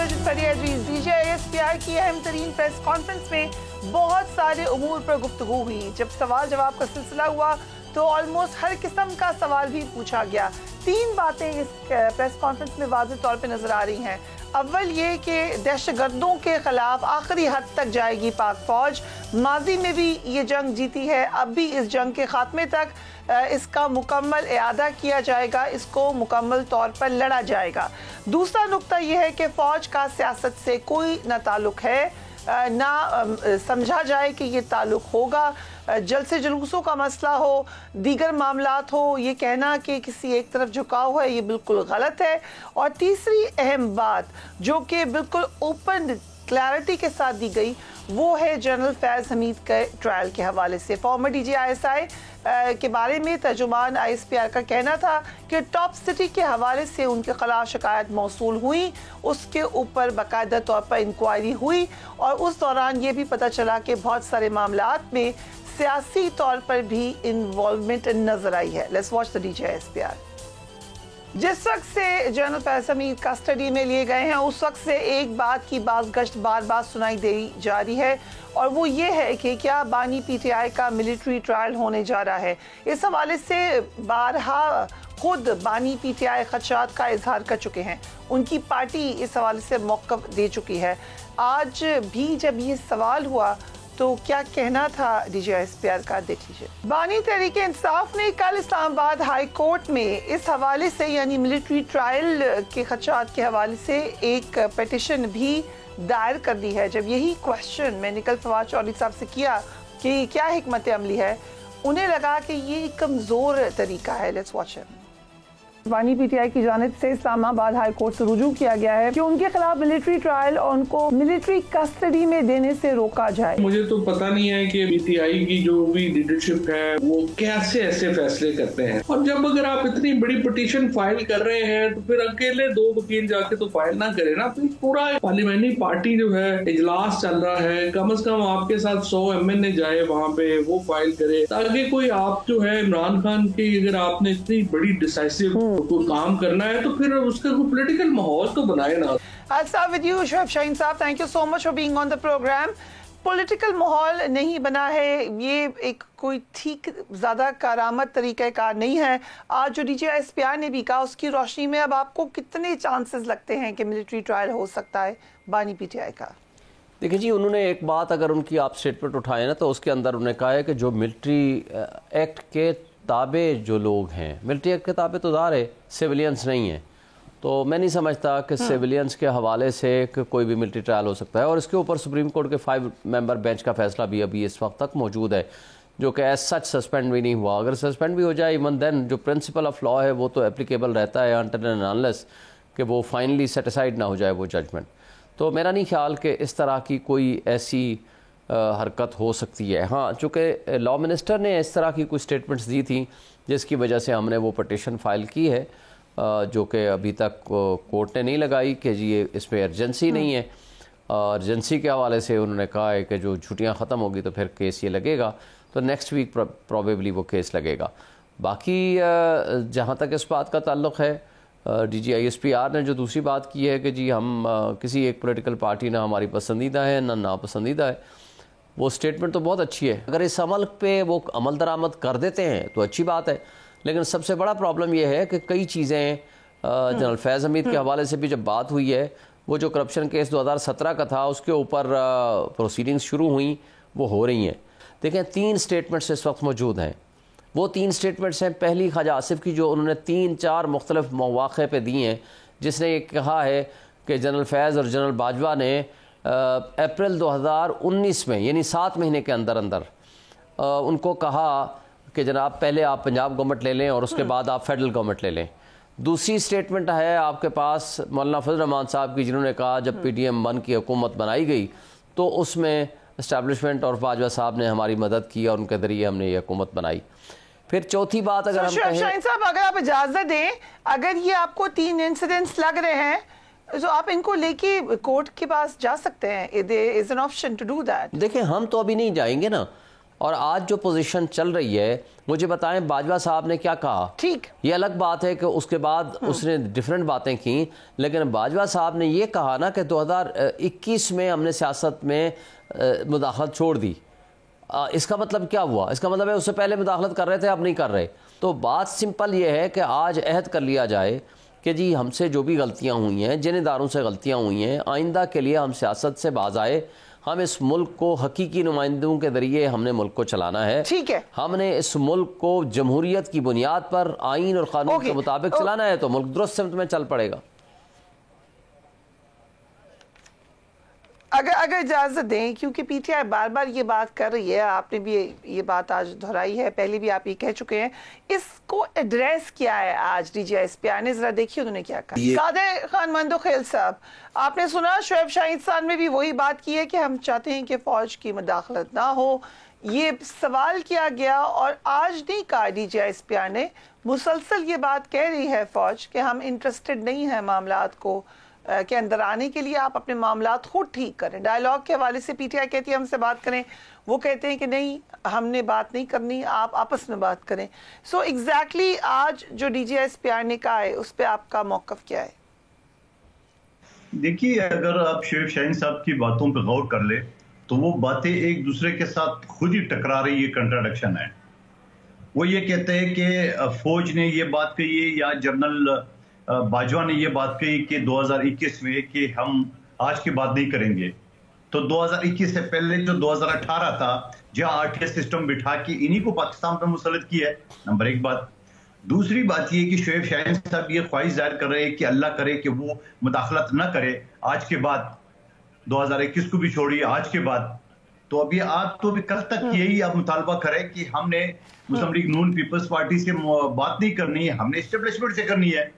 DJISPI کی اہم ترین press conference میں بہت سارے امور پر گفتگو ہوئی. جب سوال جواب کا سلسلہ ہوا تو آلموسٹ ہر قسم کا سوال بھی پوچھا گیا. 3 باتیں اس پریس کانفرنس میں واضح طور پہ نظر آ رہی ہیں. اول یہ کہ دہشت گردوں کے خلاف آخری حد تک جائے گی پاک فوج. ماضی میں بھی یہ جنگ جیتی ہے, اب بھی اس جنگ کے خاتمے تک اس کا مکمل اعادہ کیا جائے گا, اس کو مکمل طور پر لڑا جائے گا. دوسرا نقطہ یہ ہے کہ فوج کا سیاست سے کوئی نہ تعلق ہے, نہ سمجھا جائے کہ یہ تعلق ہوگا. جلسے جلوسوں کا مسئلہ ہو, دیگر معاملات ہو, یہ کہنا کہ کسی ایک طرف جھکاؤ ہے یہ بالکل غلط ہے. اور تیسری اہم بات جو کہ بالکل اوپن کلیئرٹی کے ساتھ دی گئی وہ ہے جنرل فیض حمید کے ٹرائل کے حوالے سے. فارمر DGISI کے بارے میں ترجمان ISPR کا کہنا تھا کہ ٹاپ سٹی کے حوالے سے ان کے خلاف شکایت موصول ہوئی, اس کے اوپر باقاعدہ طور پر انکوائری ہوئی اور اس دوران یہ بھی پتہ چلا کہ بہت سارے معاملات میں سیاسی طور پر بھی انوالومنٹ نظر آئی ہے. Let's watch the DGISPR. جس وقت سے جنرل فیض حمید کسٹڈی میں لیے گئے ہیں اس وقت سے ایک بات کی باز گشت بار بار سنائی دی جا رہی ہے اور وہ یہ ہے کہ کیا بانی PTI کا ملٹری ٹرائل ہونے جا رہا ہے. اس حوالے سے بارہا خود بانی PTI خدشات کا اظہار کر چکے ہیں. ان کی پارٹی اس حوالے سے موقف دے چکی ہے. آج بھی جب یہ سوال ہوا تو کیا کہنا تھا DGISPR کا, دیکھ لیجیے. بانی تحریک انصاف نے کل اسلام آباد ہائی کورٹ میں اس حوالے سے یعنی ملٹری ٹرائل کے خدشات کے حوالے سے ایک پیٹیشن بھی دائر کر دی ہے. جب یہی کوشچن میں نکل فواد چودھری صاحب سے کیا کہ کیا حکمت عملی ہے, انہیں لگا کہ یہ کمزور طریقہ ہے. Let's watch it. بانی PTI کی جانب سے اسلام آباد ہائی کورٹ سے رجوع کیا گیا ہے کہ ان کے خلاف ملٹری ٹرائل اور ان کو ملٹری کسٹڈی میں دینے سے روکا جائے. مجھے تو پتہ نہیں ہے کہ PTI کی جو بھی لیڈرشپ ہے وہ کیسے ایسے فیصلے کرتے ہیں, اور جب اگر آپ اتنی بڑی پٹیشن فائل کر رہے ہیں تو پھر اکیلے 2 وکیل جا کے تو فائل نہ کرے نا. پھر پورا پارلیمانی پارٹی جو ہے اجلاس چل رہا ہے, کم از کم آپ کے ساتھ 100 MN جائے وہاں پہ, وہ فائل کرے تاکہ کوئی آپ جو ہے عمران خان کی اگر آپ نے اتنی بڑی ڈیسائسو کوئی کام کرنا ہے تو پھر اس کا کوئی پولیٹیکل ماحول تو بنائے نا. I'll start with you, Shoaib Shaheen صاحب. Thank you so much for being on the program. Political ماحول نہیں بنا ہے, یہ ایک کوئی ٹھیک زیادہ کارآمد طریقہ کار نہیں ہے. آج جو DGISPI نے بھی کہا اس کی روشنی میں اب آپ کو کتنے چانسز لگتے ہیں کہ ملٹری ٹرائل ہو سکتا ہے بانی PTI کا؟ دیکھیں جی, انہوں نے ایک بات اگر ان کی آپ سٹیٹمنٹ اٹھائیں نا تو اس کے اندر انہوں نے کہا ہے کہ جو ملٹری ایکٹ کے تابع جو لوگ ہیں, ملٹری ایکٹ کے تابع تو دار ہے, سیولینز نہیں ہیں, تو میں نہیں سمجھتا کہ سیولینز کے حوالے سے کوئی بھی ملٹری ٹرائل ہو سکتا ہے. اور اس کے اوپر سپریم کورٹ کے 5 ممبر بینچ کا فیصلہ بھی ابھی اس وقت تک موجود ہے جو کہ ایز سچ سسپینڈ بھی نہیں ہوا. اگر سسپینڈ بھی ہو جائے ایون دین جو پرنسپل آف لا ہے وہ تو اپلیکیبل رہتا ہے انٹل اینڈ انلیس کہ وہ فائنلی سیٹیسفائڈ نہ ہو جائے وہ ججمنٹ. تو میرا نہیں خیال کہ اس طرح کی کوئی ایسی حرکت ہو سکتی ہے. ہاں, چونکہ لا منسٹر نے اس طرح کی کوئی سٹیٹمنٹس دی تھیں جس کی وجہ سے ہم نے وہ پٹیشن فائل کی ہے جو کہ ابھی تک کورٹ نے نہیں لگائی کہ جی اس پہ ارجنسی نہیں ہے. ارجنسی کے حوالے سے انہوں نے کہا ہے کہ جو چھٹیاں ختم ہوگی تو پھر کیس یہ لگے گا, تو نیکسٹ ویک پروبیبلی وہ کیس لگے گا. باقی جہاں تک اس بات کا تعلق ہے, DGISPR نے جو دوسری بات کی ہے کہ جی ہم کسی ایک پولیٹیکل پارٹی نہ ہماری پسندیدہ ہے نہ ناپسندیدہ ہے, وہ سٹیٹمنٹ تو بہت اچھی ہے. اگر اس عمل پہ وہ عمل درآمد کر دیتے ہیں تو اچھی بات ہے, لیکن سب سے بڑا پرابلم یہ ہے کہ کئی چیزیں جنرل فیض حمید کے حوالے سے بھی جب بات ہوئی ہے, وہ جو کرپشن کیس 2017 کا تھا اس کے اوپر پروسیڈنگز شروع ہوئیں, وہ ہو رہی ہیں. دیکھیں 3 سٹیٹمنٹس اس وقت موجود ہیں. وہ 3 سٹیٹمنٹس ہیں, پہلی خواجہ آصف کی جو انہوں نے 3-4 مختلف مواقع پہ دی ہیں, جس نے یہ کہا ہے کہ جنرل فیض اور جنرل باجوہ نے اپریل 2019 میں یعنی 7 مہینے کے اندر ان کو کہا کہ جناب پہلے آپ پنجاب گورنمنٹ لے لیں اور اس کے بعد آپ فیڈرل گورنمنٹ لے لیں. دوسری سٹیٹمنٹ ہے آپ کے پاس مولانا فضل الرحمان صاحب کی, جنہوں نے کہا جب PDM 1 کی حکومت بنائی گئی تو اس میں اسٹیبلشمنٹ اور باجوہ صاحب نے ہماری مدد کی اور ان کے ذریعے ہم نے یہ حکومت بنائی. پھر چوتھی بات اگر ہم کہیں شاہین صاحب, اگر آپ اجازت دیں, اگر یہ آپ کو 3 انسیڈنٹس لگ رہے ہیں تو آپ ان کو لے کے کورٹ کے پاس جا سکتے ہیں. There is an option to do that. دیکھیں ہم تو ابھی نہیں جائیں گے نا, اور آج جو پوزیشن چل رہی ہے، مجھے بتائیں باجوہ صاحب نے کیا کہا؟ ٹھیک، یہ الگ بات ہے کہ اس کے بعد اس نے ڈیفرنٹ باتیں کی، لیکن باجوہ صاحب نے یہ کہا نا کہ 2021 میں ہم نے سیاست میں مداخلت چھوڑ دی. اس کا مطلب کیا ہوا؟ اس کا مطلب ہے اس سے پہلے مداخلت کر رہے تھے، اب نہیں کر رہے. تو بات سمپل یہ ہے کہ آج عہد کر لیا جائے کہ جی ہم سے جو بھی غلطیاں ہوئی ہیں، جن اداروں سے غلطیاں ہوئی ہیں، آئندہ کے لیے ہم سیاست سے باز آئے. ہم اس ملک کو حقیقی نمائندوں کے ذریعے ہم نے ملک کو چلانا ہے. ٹھیک ہے، ہم نے اس ملک کو جمہوریت کی بنیاد پر آئین اور قانون کے مطابق چلانا ہے، تو ملک درست سمت میں چل پڑے گا. اگر اجازت دیں، کیونکہ پی ٹی آئی بار بار یہ بات کر رہی ہے، آپ نے بھی یہ بات آج دہرائی ہے، پہلے بھی آپ یہ کہہ چکے ہیں، اس کو ایڈریس کیا ہے آج D G S P R نے؟ ذرا دیکھیے انہوں نے کیا کہا. قادر خان مندوخیل صاحب، آپ نے سنا شعیب شاہین صاحب نے بھی وہی بات کی ہے کہ ہم چاہتے ہیں کہ فوج کی مداخلت نہ ہو. یہ سوال کیا گیا اور آج نہیں کہا D G S P R نے، مسلسل یہ بات کہہ رہی ہے فوج کہ ہم انٹرسٹڈ نہیں ہیں معاملات کو کے اندر آنے کے لیے، آپ اپنے معاملات خود ٹھیک کریں. ڈائیلاگ کے حوالے سے پی ٹی آئی کہتی ہے ہم سے بات کریں، وہ کہتے ہیں کہ نہیں ہم نے بات نہیں کرنی، آپ آپس میں بات کریں. سو ایگزیکٹلی آج جو D G S P R نے کہا ہے اس پہ آپ کا موقف کیا ہے؟ دیکھیے، اگر آپ شعیب شاہین صاحب کی باتوں پہ غور کر لیں تو وہ باتیں ایک دوسرے کے ساتھ خود ہی ٹکرا رہی، یہ کنٹراڈکشن ہے. وہ یہ کہتے ہیں کہ فوج نے یہ بات کہی ہے یا جنرل باجوہ نے یہ بات کہی کہ 2021 میں کہ ہم آج کے بعد نہیں کریں گے. تو 2021 سے پہلے جو 2018 تھا، جہاں RTI سسٹم بٹھا کے انہی کو پاکستان پہ مسلط کیا ہے. نمبر ایک بات. دوسری بات یہ کہ شعیب شاہین صاحب یہ خواہش ظاہر کر رہے ہیں کہ اللہ کرے کہ وہ مداخلت نہ کرے آج کے بعد، 2021 کو بھی چھوڑیے، آج کے بعد. تو ابھی آپ تو بھی کل تک یہی آپ مطالبہ کریں کہ ہم نے مسلم لیگ نون پیپلز پارٹی سے بات نہیں کرنی ہے، ہم نے اسٹیبلشمنٹ سے کرنی ہے.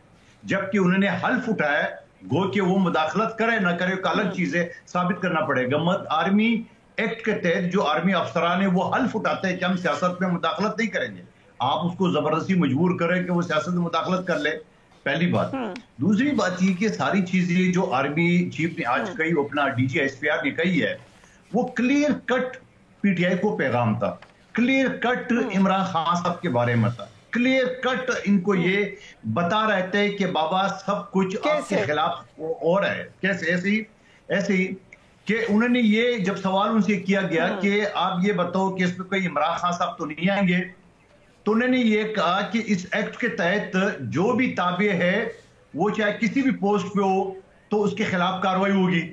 جبکہ انہوں نے حلف اٹھایا، گو کہ وہ مداخلت کرے نہ کرے ایک الگ چیزیں ثابت کرنا پڑے گا. آرمی ایکٹ کے تحت جو آرمی افسران ہیں وہ حلف اٹھاتے ہیں کہ ہم سیاست میں مداخلت نہیں کریں گے. آپ اس کو زبردستی مجبور کریں کہ وہ سیاست میں مداخلت کر لے، پہلی بات. دوسری بات یہ کہ ساری چیزیں جو آرمی چیف نے آج کہی، اپنا D G S P R نے کہی ہے، وہ clear cut P T I کو پیغام تھا، کلیئر کٹ عمران خان صاحب کے بارے میں تھا، کلیئر کٹ ان کو یہ بتا رہے تھے کہ بابا سب کچھ آپ کے خلاف ہو رہا ہے. کیسے؟ ایسے ہی کہ انہوں نے یہ جب سوال ان سے کیا گیا کہ آپ یہ بتاؤ کہ اس پہ کوئی عمران خان صاحب تو نہیں آئیں گے، تو انہوں نے یہ کہا کہ اس ایکٹ کے تحت جو بھی تابع ہے وہ چاہے کسی بھی پوسٹ پہ ہو تو اس کے خلاف کاروائی ہوگی.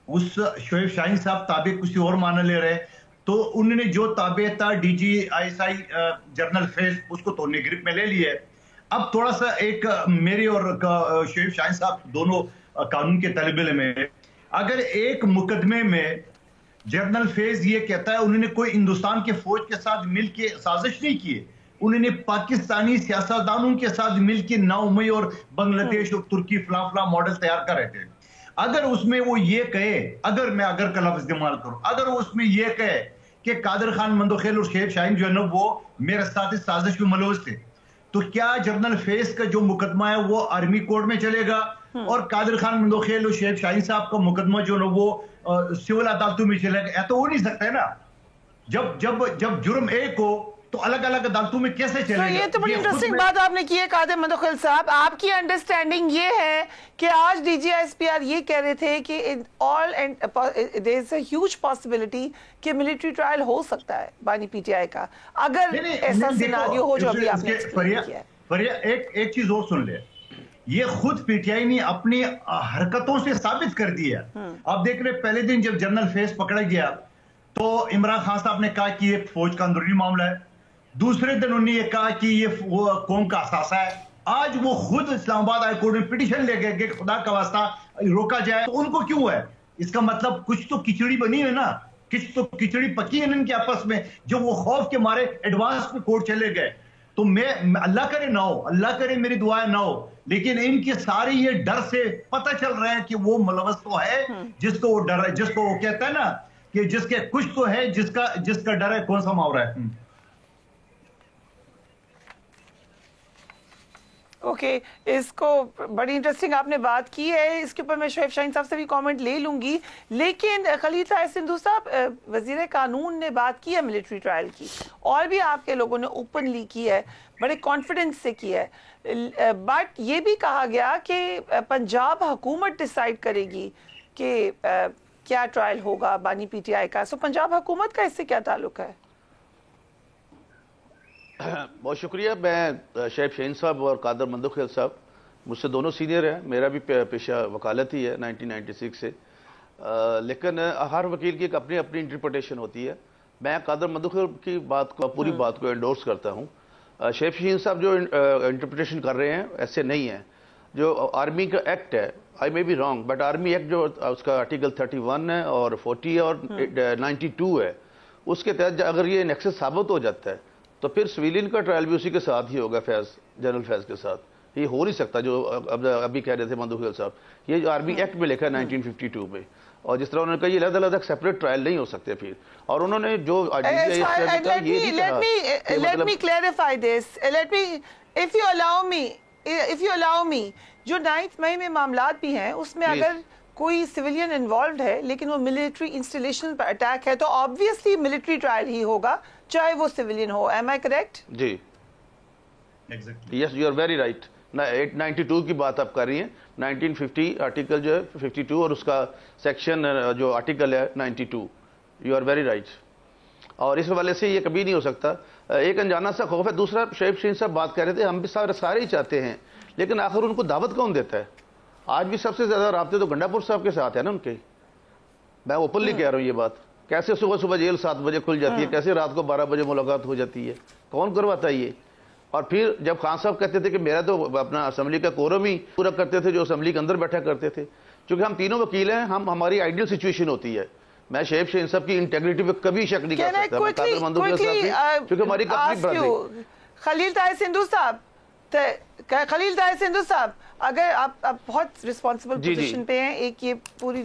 اس شعیب شاہین صاحب تابع کسی اور معنی لے رہے، تو انہوں نے جو تابع تھا D G I S I general Faiz, اس کو تو گرپ میں لے لیے. اب تھوڑا سا ایک میری اور شعیب شاہین صاحب دونوں قانون کے طالب علم ہیں، اگر ایک مقدمے میں جنرل فیس یہ کہتا ہے انہوں نے کوئی ہندوستان کے فوج کے ساتھ مل کے سازش نہیں کی، انہوں نے پاکستانی سیاستدانوں کے ساتھ مل کے 9 مئی اور بنگلہ دیش اور ترکی فلاں فلاں ماڈل تیار کر رہے تھے. اگر اس میں وہ یہ کہے، اگر کا لفظ استعمال کرو، اگر اس میں یہ کہے کہ قادر خان مندوخیل اور شعیب شاہین جو ہے نا وہ میرے ساتھ اس سازش میں ملوث تھے، تو کیا جنرل فیس کا جو مقدمہ ہے وہ آرمی کورٹ میں چلے گا اور قادر خان مندوخیل اور شعیب شاہین صاحب کا مقدمہ جو ہے وہ سول عدالتوں میں چلے گا؟ تو ہو نہیں سکتا ہے نا. جب جرم ایک ہو تو الگ الگ عدالتوں میں کیسے چلے گا؟ یہ تو بڑی انٹرسٹنگ بات آپ نے کی ہے قادر مندوخیل صاحب. آپ کی انڈرسٹینڈنگ یہ ہے کہ آج D G S P R یہ کہہ رہے تھے کہ there is a huge possibility کہ ملٹری ٹرائل ہو سکتا ہے بانی پی ٹی آئی کا، اگر ایسا سیناریو ہو جو ابھی آپ نے ایکسپلین کیا ہے. فریا ایک چیز اور سن لے، یہ خود پی ٹی آئی نے اپنی حرکتوں سے ثابت کر دیا. آپ دیکھ رہے پہلے دن جب جنرل فیس پکڑا گیا تو عمران خان صاحب نے کہا کہ یہ فوج کا اندرونی معاملہ ہے، دوسرے دن انہوں نے یہ کہا کہ یہ قوم کا اثاثہ ہے. آج وہ خود اسلام آباد ہائی کورٹ میں پٹیشن لے گئے کہ خدا کا واسطہ روکا جائے. تو ان کو کیوں ہے؟ اس کا مطلب کچھ تو کھچڑی بنی ہے نا، کچھ تو کھچڑی پکی ہے ان کے آپس میں، جو وہ خوف کے مارے ایڈوانس میں کورٹ چلے گئے. تو میں اللہ کرے نہ ہو، اللہ کرے میری دعائیں نہ ہو، لیکن ان کی ساری یہ ڈر سے پتہ چل رہا ہے کہ وہ ملوث تو ہے، جس کو وہ ڈر ہے، جس کو وہ کہتا ہے نا کہ جس کے کچھ تو ہے جس کا ڈر ہے. کون سا محاورہ ہے؟ اوکے، اس کو بڑی انٹرسٹنگ آپ نے بات کی ہے، اس کے اوپر میں شعیب شاہین صاحب سے بھی کامنٹ لے لوں گی، لیکن خلیل طاہر سندھو صاحب، وزیر قانون نے بات کی ہے ملٹری ٹرائل کی، اور بھی آپ کے لوگوں نے اوپنلی کی ہے، بڑے کانفیڈنس سے کی ہے، بٹ یہ بھی کہا گیا کہ پنجاب حکومت ڈیسائیڈ کرے گی کہ کیا ٹرائل ہوگا بانی پی ٹی آئی کا، سو پنجاب حکومت کا اس سے کیا تعلق ہے؟ بہت شکریہ. میں شعیب شاہین صاحب اور قادر مندوخیل صاحب مجھ سے دونوں سینئر ہیں، میرا بھی پیشہ وکالت ہی ہے 1996 سے، لیکن ہر وکیل کی ایک اپنی انٹرپریٹیشن ہوتی ہے. میں قادر مندوخیل کی بات کو، پوری بات کو انڈورس کرتا ہوں. شعیب شاہین صاحب جو انٹرپریٹیشن کر رہے ہیں ایسے نہیں ہیں. جو آرمی کا ایکٹ ہے، I may be wrong, but army act جو اس کا آرٹیکل 31 ہے اور 40 ہے اور 92 ہے، اس کے تحت اگر یہ نیکسس ثابت ہو جاتا ہے تو پھر سویلین کا ٹرائل بھی اسی کے ساتھ ہی ہوگا، جنرل فیض کے ساتھ. یہ ہو نہیں سکتا جو ابھی کہہ رہے تھے مندوخیل صاحب. یہ آرمی ایکٹ میں لکھا ہے 1952 میں، اور جس طرح انہوں نے کہا یہ علیحدہ علیحدہ سیپریٹ ٹرائل نہیں ہو سکتے پھر. اور انہوں نے جو let me clarify this. If you allow me, جو 9 مئی میں معاملات بھی ہیں اس میں اگر کوئی سویلین انوالوڈ ہے لیکن وہ ملٹری انسٹالیشن پر اٹیک ہے تو آبویسلی ملٹری ٹرائل ہی ہوگا چاہے وہ سویلین ہو. Am I correct? جی yes, you are very right. 892 کی بات آپ کر رہی ہیں. 1950 آرٹیکل جو ہے 52 اور اس کا سیکشن جو آرٹیکل ہے 92. You are very right. اور اس حوالے سے یہ کبھی نہیں ہو سکتا. ایک انجانا سا خوف ہے. دوسرا، شعیب شاہین صاحب بات کر رہے تھے ہم بھی سارے ہی چاہتے ہیں، لیکن آخر ان کو دعوت کون دیتا ہے؟ آج بھی سب سے زیادہ رابطے تو گنڈا پور صاحب کے ساتھ ہیں نا ان کے. میں اوپنلی کہہ رہا ہوں یہ بات. کیسے صبح جیل 7 بجے کھل جاتی ہے، کیسے رات کو 12 بجے ملاقات ہو جاتی ہے، کون کرواتا ہے یہ؟ اور پھر جب خان صاحب کہتے تھے کہ میرا تو اپنا اسمبلی کا کورم ہی پورا کرتے تھے جو اسمبلی کے اندر بیٹھا کرتے تھے. چونکہ ہم تینوں وکیل ہیں، ہماری آئیڈیل سچویشن ہوتی ہے. میں شعیب شاہین صاحب کی انٹیگریٹی پہ کبھی شک نہیں کر سکتا. کیونکہ ہماری خلیل طاہر سندھو صاحب، اگر آپ بہت رسپانسبل پوزیشن پہ ہیں، ایک یہ پوری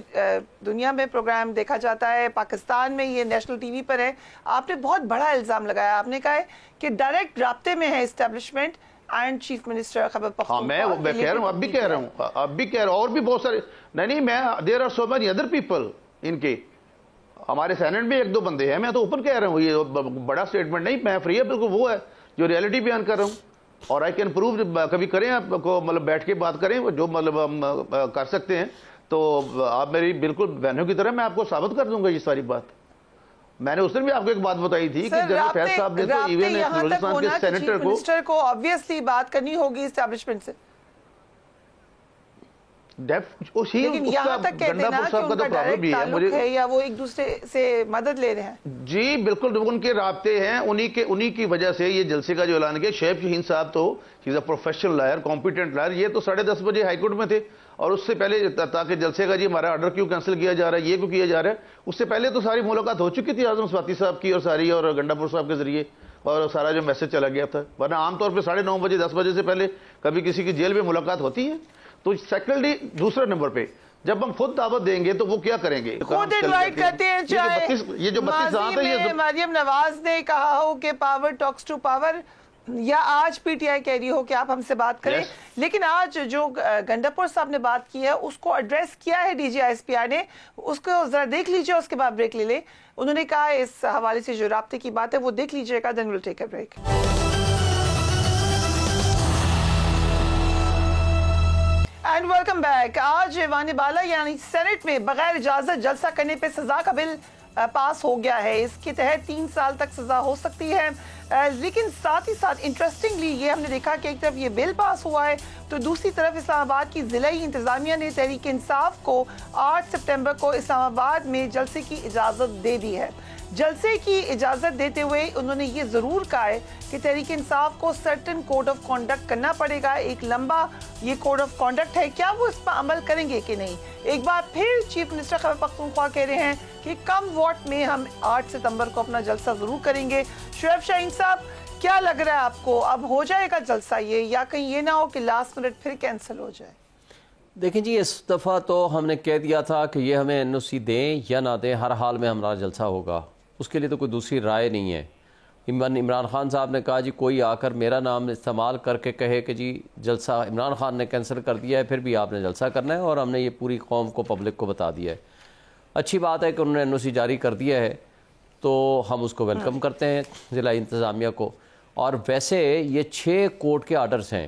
دنیا میں پروگرام دیکھا جاتا ہے، پاکستان میں یہ نیشنل ٹی وی پر ہے، آپ نے بہت بڑا الزام لگایا. آپ نے کہا ہے کہ ڈائریکٹ رابطے میں ہے establishment and chief minister Khyber Pakhtunkhwa. ہاں میں کہہ رہا ہوں، اب بھی کہہ رہا ہوں، اور بھی بہت سارے. نہیں میں there are so many other people. ان کے ہمارے سینٹ میں 1-2 بندے ہیں. میں تو اوپن کہہ رہا ہوں، یہ بڑا سٹیٹمنٹ نہیں، میں فری ہے بالکل. وہ ہے جو ریئلٹی بیان کر رہا ہوں. اور آئی کین پروو، کبھی کریں آپ کو، مطلب بیٹھ کے بات کریں جو مطلب ہم کر سکتے ہیں، تو آپ میری بالکل بہنوں کی طرح میں آپ کو ثابت کر دوں گا یہ ساری بات. میں نے اس دن بھی آپ کو ایک بات بتائی تھی کہ جنرل فیض صاحب نے تو ایون بلوچستان کے سینیٹر کو آبویسلی بات کرنی ہوگی اسٹیبلشمنٹ سے. لیکن یہاں تک کہتے ہیں نا کہ ان کا ڈائریکٹ تعلق ہے یا وہ ایک دوسرے سے مدد لے رہے ہیں. جی بالکل ان کے رابطے ہیں. انہی کی وجہ سے یہ جلسے کا جو اعلان کیا. شعیب شاہین صاحب تو he is a professional lawyer, competent lawyer. یہ تو 10:30 بجے ہائی کورٹ میں تھے، اور اس سے پہلے تاکہ جلسے کا جی ہمارا آرڈر کیوں کینسل کیا جا رہا ہے، یہ کیوں کیا جا رہا ہے، اس سے پہلے تو ساری ملاقات ہو چکی تھی اعظم سواتی صاحب کی اور ساری، اور گنڈا پور صاحب کے ذریعے، اور سارا جو میسج چلا گیا تھا. ورنہ عام طور پہ 9:30 بجے 10 بجے سے پہلے کبھی کسی کی جیل میں ملاقات ہوتی ہے. تو سیکنڈلی دوسرے نمبر پہ جب ہم خود دعوت دیں گے تو وہ کیا کریں گے؟ خود انوائٹ کرتے ہیں. چاہے یہ جو 32 ذات ہے، مریم نواز نے کہا ہو کہ پاور ٹاکس ٹو پاور، یا آج پی ٹی آئی کہہ رہی ہو کہ آپ ہم سے بات کریں، لیکن آج جو گنڈا پور صاحب نے بات کی ہے اس کو ایڈریس کیا ہے ڈی جی ایس پی آئی نے، اس کو ذرا دیکھ لیجئے، اس کے بعد بریک لے لیں. انہوں نے کہا اس حوالے سے جو رابطے کی بات ہے وہ دیکھ لیجئے گا. Then will take a break. And welcome back. آج ایوان بالا یعنی سینٹ میں بغیر اجازت جلسہ کرنے پہ سزا کا بل پاس ہو گیا ہے. اس کے تحت 3 سال تک سزا ہو سکتی ہے. لیکن ساتھ ہی ساتھ انٹرسٹنگلی یہ ہم نے دیکھا کہ ایک طرف یہ بل پاس ہوا ہے تو دوسری طرف اسلام آباد کی ضلعی انتظامیہ نے تحریک انصاف کو 8 سپٹمبر کو اسلام آباد میں جلسے کی اجازت دے دی ہے. جلسے کی اجازت دیتے ہوئے انہوں نے یہ ضرور کہا ہے کہ تحریک انصاف کو سرٹن کوڈ آف کانڈکٹ کرنا پڑے گا. ایک لمبا یہ کوڈ آف کانڈکٹ ہے، کیا وہ اس پر عمل کریں گے کہ نہیں؟ ایک بار پھر چیف منسٹر خیبر پختونخوا کہہ رہے ہیں کہ کم ووٹ میں ہم 8 ستمبر کو اپنا جلسہ ضرور کریں گے. شعیب شاہین صاحب، کیا لگ رہا ہے آپ کو، اب ہو جائے گا جلسہ یہ، یا کہیں یہ نہ ہو کہ لاسٹ منٹ پھر کینسل ہو جائے؟ دیکھیں جی، اس دفعہ تو ہم نے کہہ دیا تھا کہ یہ ہمیں این او سی دیں یا نہ دیں، ہر حال میں ہمارا جلسہ ہوگا. اس کے لیے تو کوئی دوسری رائے نہیں ہے. عمران خان صاحب نے کہا جی کوئی آ کر میرا نام استعمال کر کے کہے کہ جی جلسہ عمران خان نے کینسل کر دیا ہے، پھر بھی آپ نے جلسہ کرنا ہے، اور ہم نے یہ پوری قوم کو، پبلک کو بتا دیا ہے۔ اچھی بات ہے کہ انہوں نے NOC جاری کر دیا ہے، تو ہم اس کو ویلکم کرتے ہیں ضلع انتظامیہ کو۔ اور ویسے یہ 6 کورٹ کے آرڈرز ہیں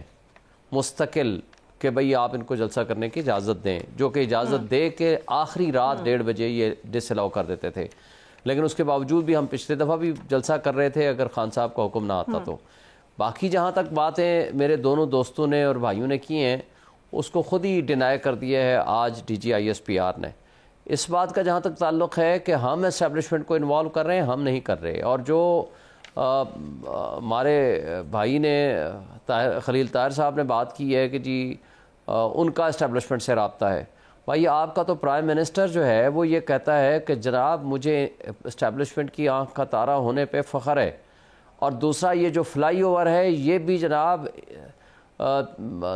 مستقل کہ بھئی آپ ان کو جلسہ کرنے کی اجازت دیں، جو کہ اجازت دے کہ آخری رات 1:30 بجے یہ ڈس الاؤ کر دیتے تھے، لیکن اس کے باوجود بھی ہم پچھلے دفعہ بھی جلسہ کر رہے تھے اگر خان صاحب کا حکم نہ آتا تو۔ باقی جہاں تک باتیں میرے دونوں دوستوں نے اور بھائیوں نے کی ہیں، اس کو خود ہی ڈینائی کر دیا ہے آج DG ISPR نے۔ اس بات کا جہاں تک تعلق ہے کہ ہم اسٹیبلشمنٹ کو انوالو کر رہے ہیں، ہم نہیں کر رہے۔ اور جو ہمارے بھائی نے خلیل طاہر صاحب نے بات کی ہے کہ جی ان کا اسٹیبلشمنٹ سے رابطہ ہے، بھائی آپ کا تو پرائم منسٹر جو ہے وہ یہ کہتا ہے کہ جناب مجھے اسٹیبلشمنٹ کی آنکھ کا تارا ہونے پہ فخر ہے، اور دوسرا یہ جو فلائی اوور ہے یہ بھی جناب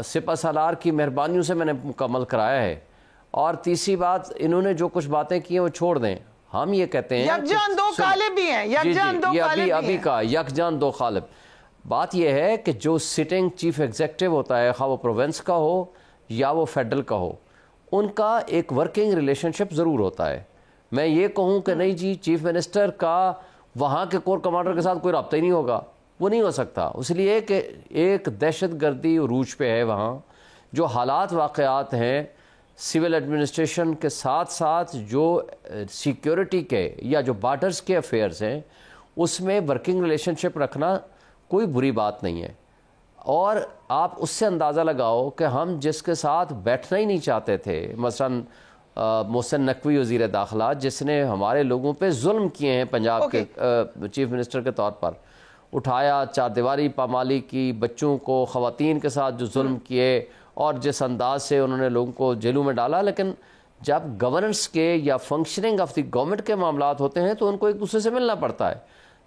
سپہ سالار کی مہربانیوں سے میں نے مکمل کرایا ہے، اور تیسری بات انہوں نے جو کچھ باتیں کی ہیں وہ چھوڑ دیں۔ ہم یہ کہتے ہیں یکجان دو غالب بھی ہیں، یکجان دو غالب بھی ہیں، ابھی کا یکجان دو غالب۔ بات یہ ہے کہ جو سٹنگ چیف ایگزیکٹو ہوتا ہے، خواہ وہ پروونس کا ہو یا وہ فیڈرل کا ہو، ان کا ایک ورکنگ ریلیشن شپ ضرور ہوتا ہے۔ میں یہ کہوں کہ نہیں جی چیف منسٹر کا وہاں کے کور کمانڈر کے ساتھ کوئی رابطہ ہی نہیں ہوگا، وہ نہیں ہو سکتا، اس لیے کہ ایک دہشت گردی عروج پہ ہے وہاں، جو حالات واقعات ہیں سول ایڈمنسٹریشن کے ساتھ ساتھ جو سیکیورٹی کے یا جو بارڈرز کے افیئرز ہیں، اس میں ورکنگ ریلیشن شپ رکھنا کوئی بری بات نہیں ہے۔ اور آپ اس سے اندازہ لگاؤ کہ ہم جس کے ساتھ بیٹھنا ہی نہیں چاہتے تھے، مثلاً محسن نقوی وزیر داخلہ، جس نے ہمارے لوگوں پہ ظلم کیے ہیں پنجاب کے چیف منسٹر کے طور پر، اٹھایا، چار دیواری پامالی کی، بچوں کو، خواتین کے ساتھ جو ظلم کیے، اور جس انداز سے انہوں نے لوگوں کو جیلوں میں ڈالا، لیکن جب گورننس کے یا فنکشننگ آف دی گورنمنٹ کے معاملات ہوتے ہیں تو ان کو ایک دوسرے سے ملنا پڑتا ہے۔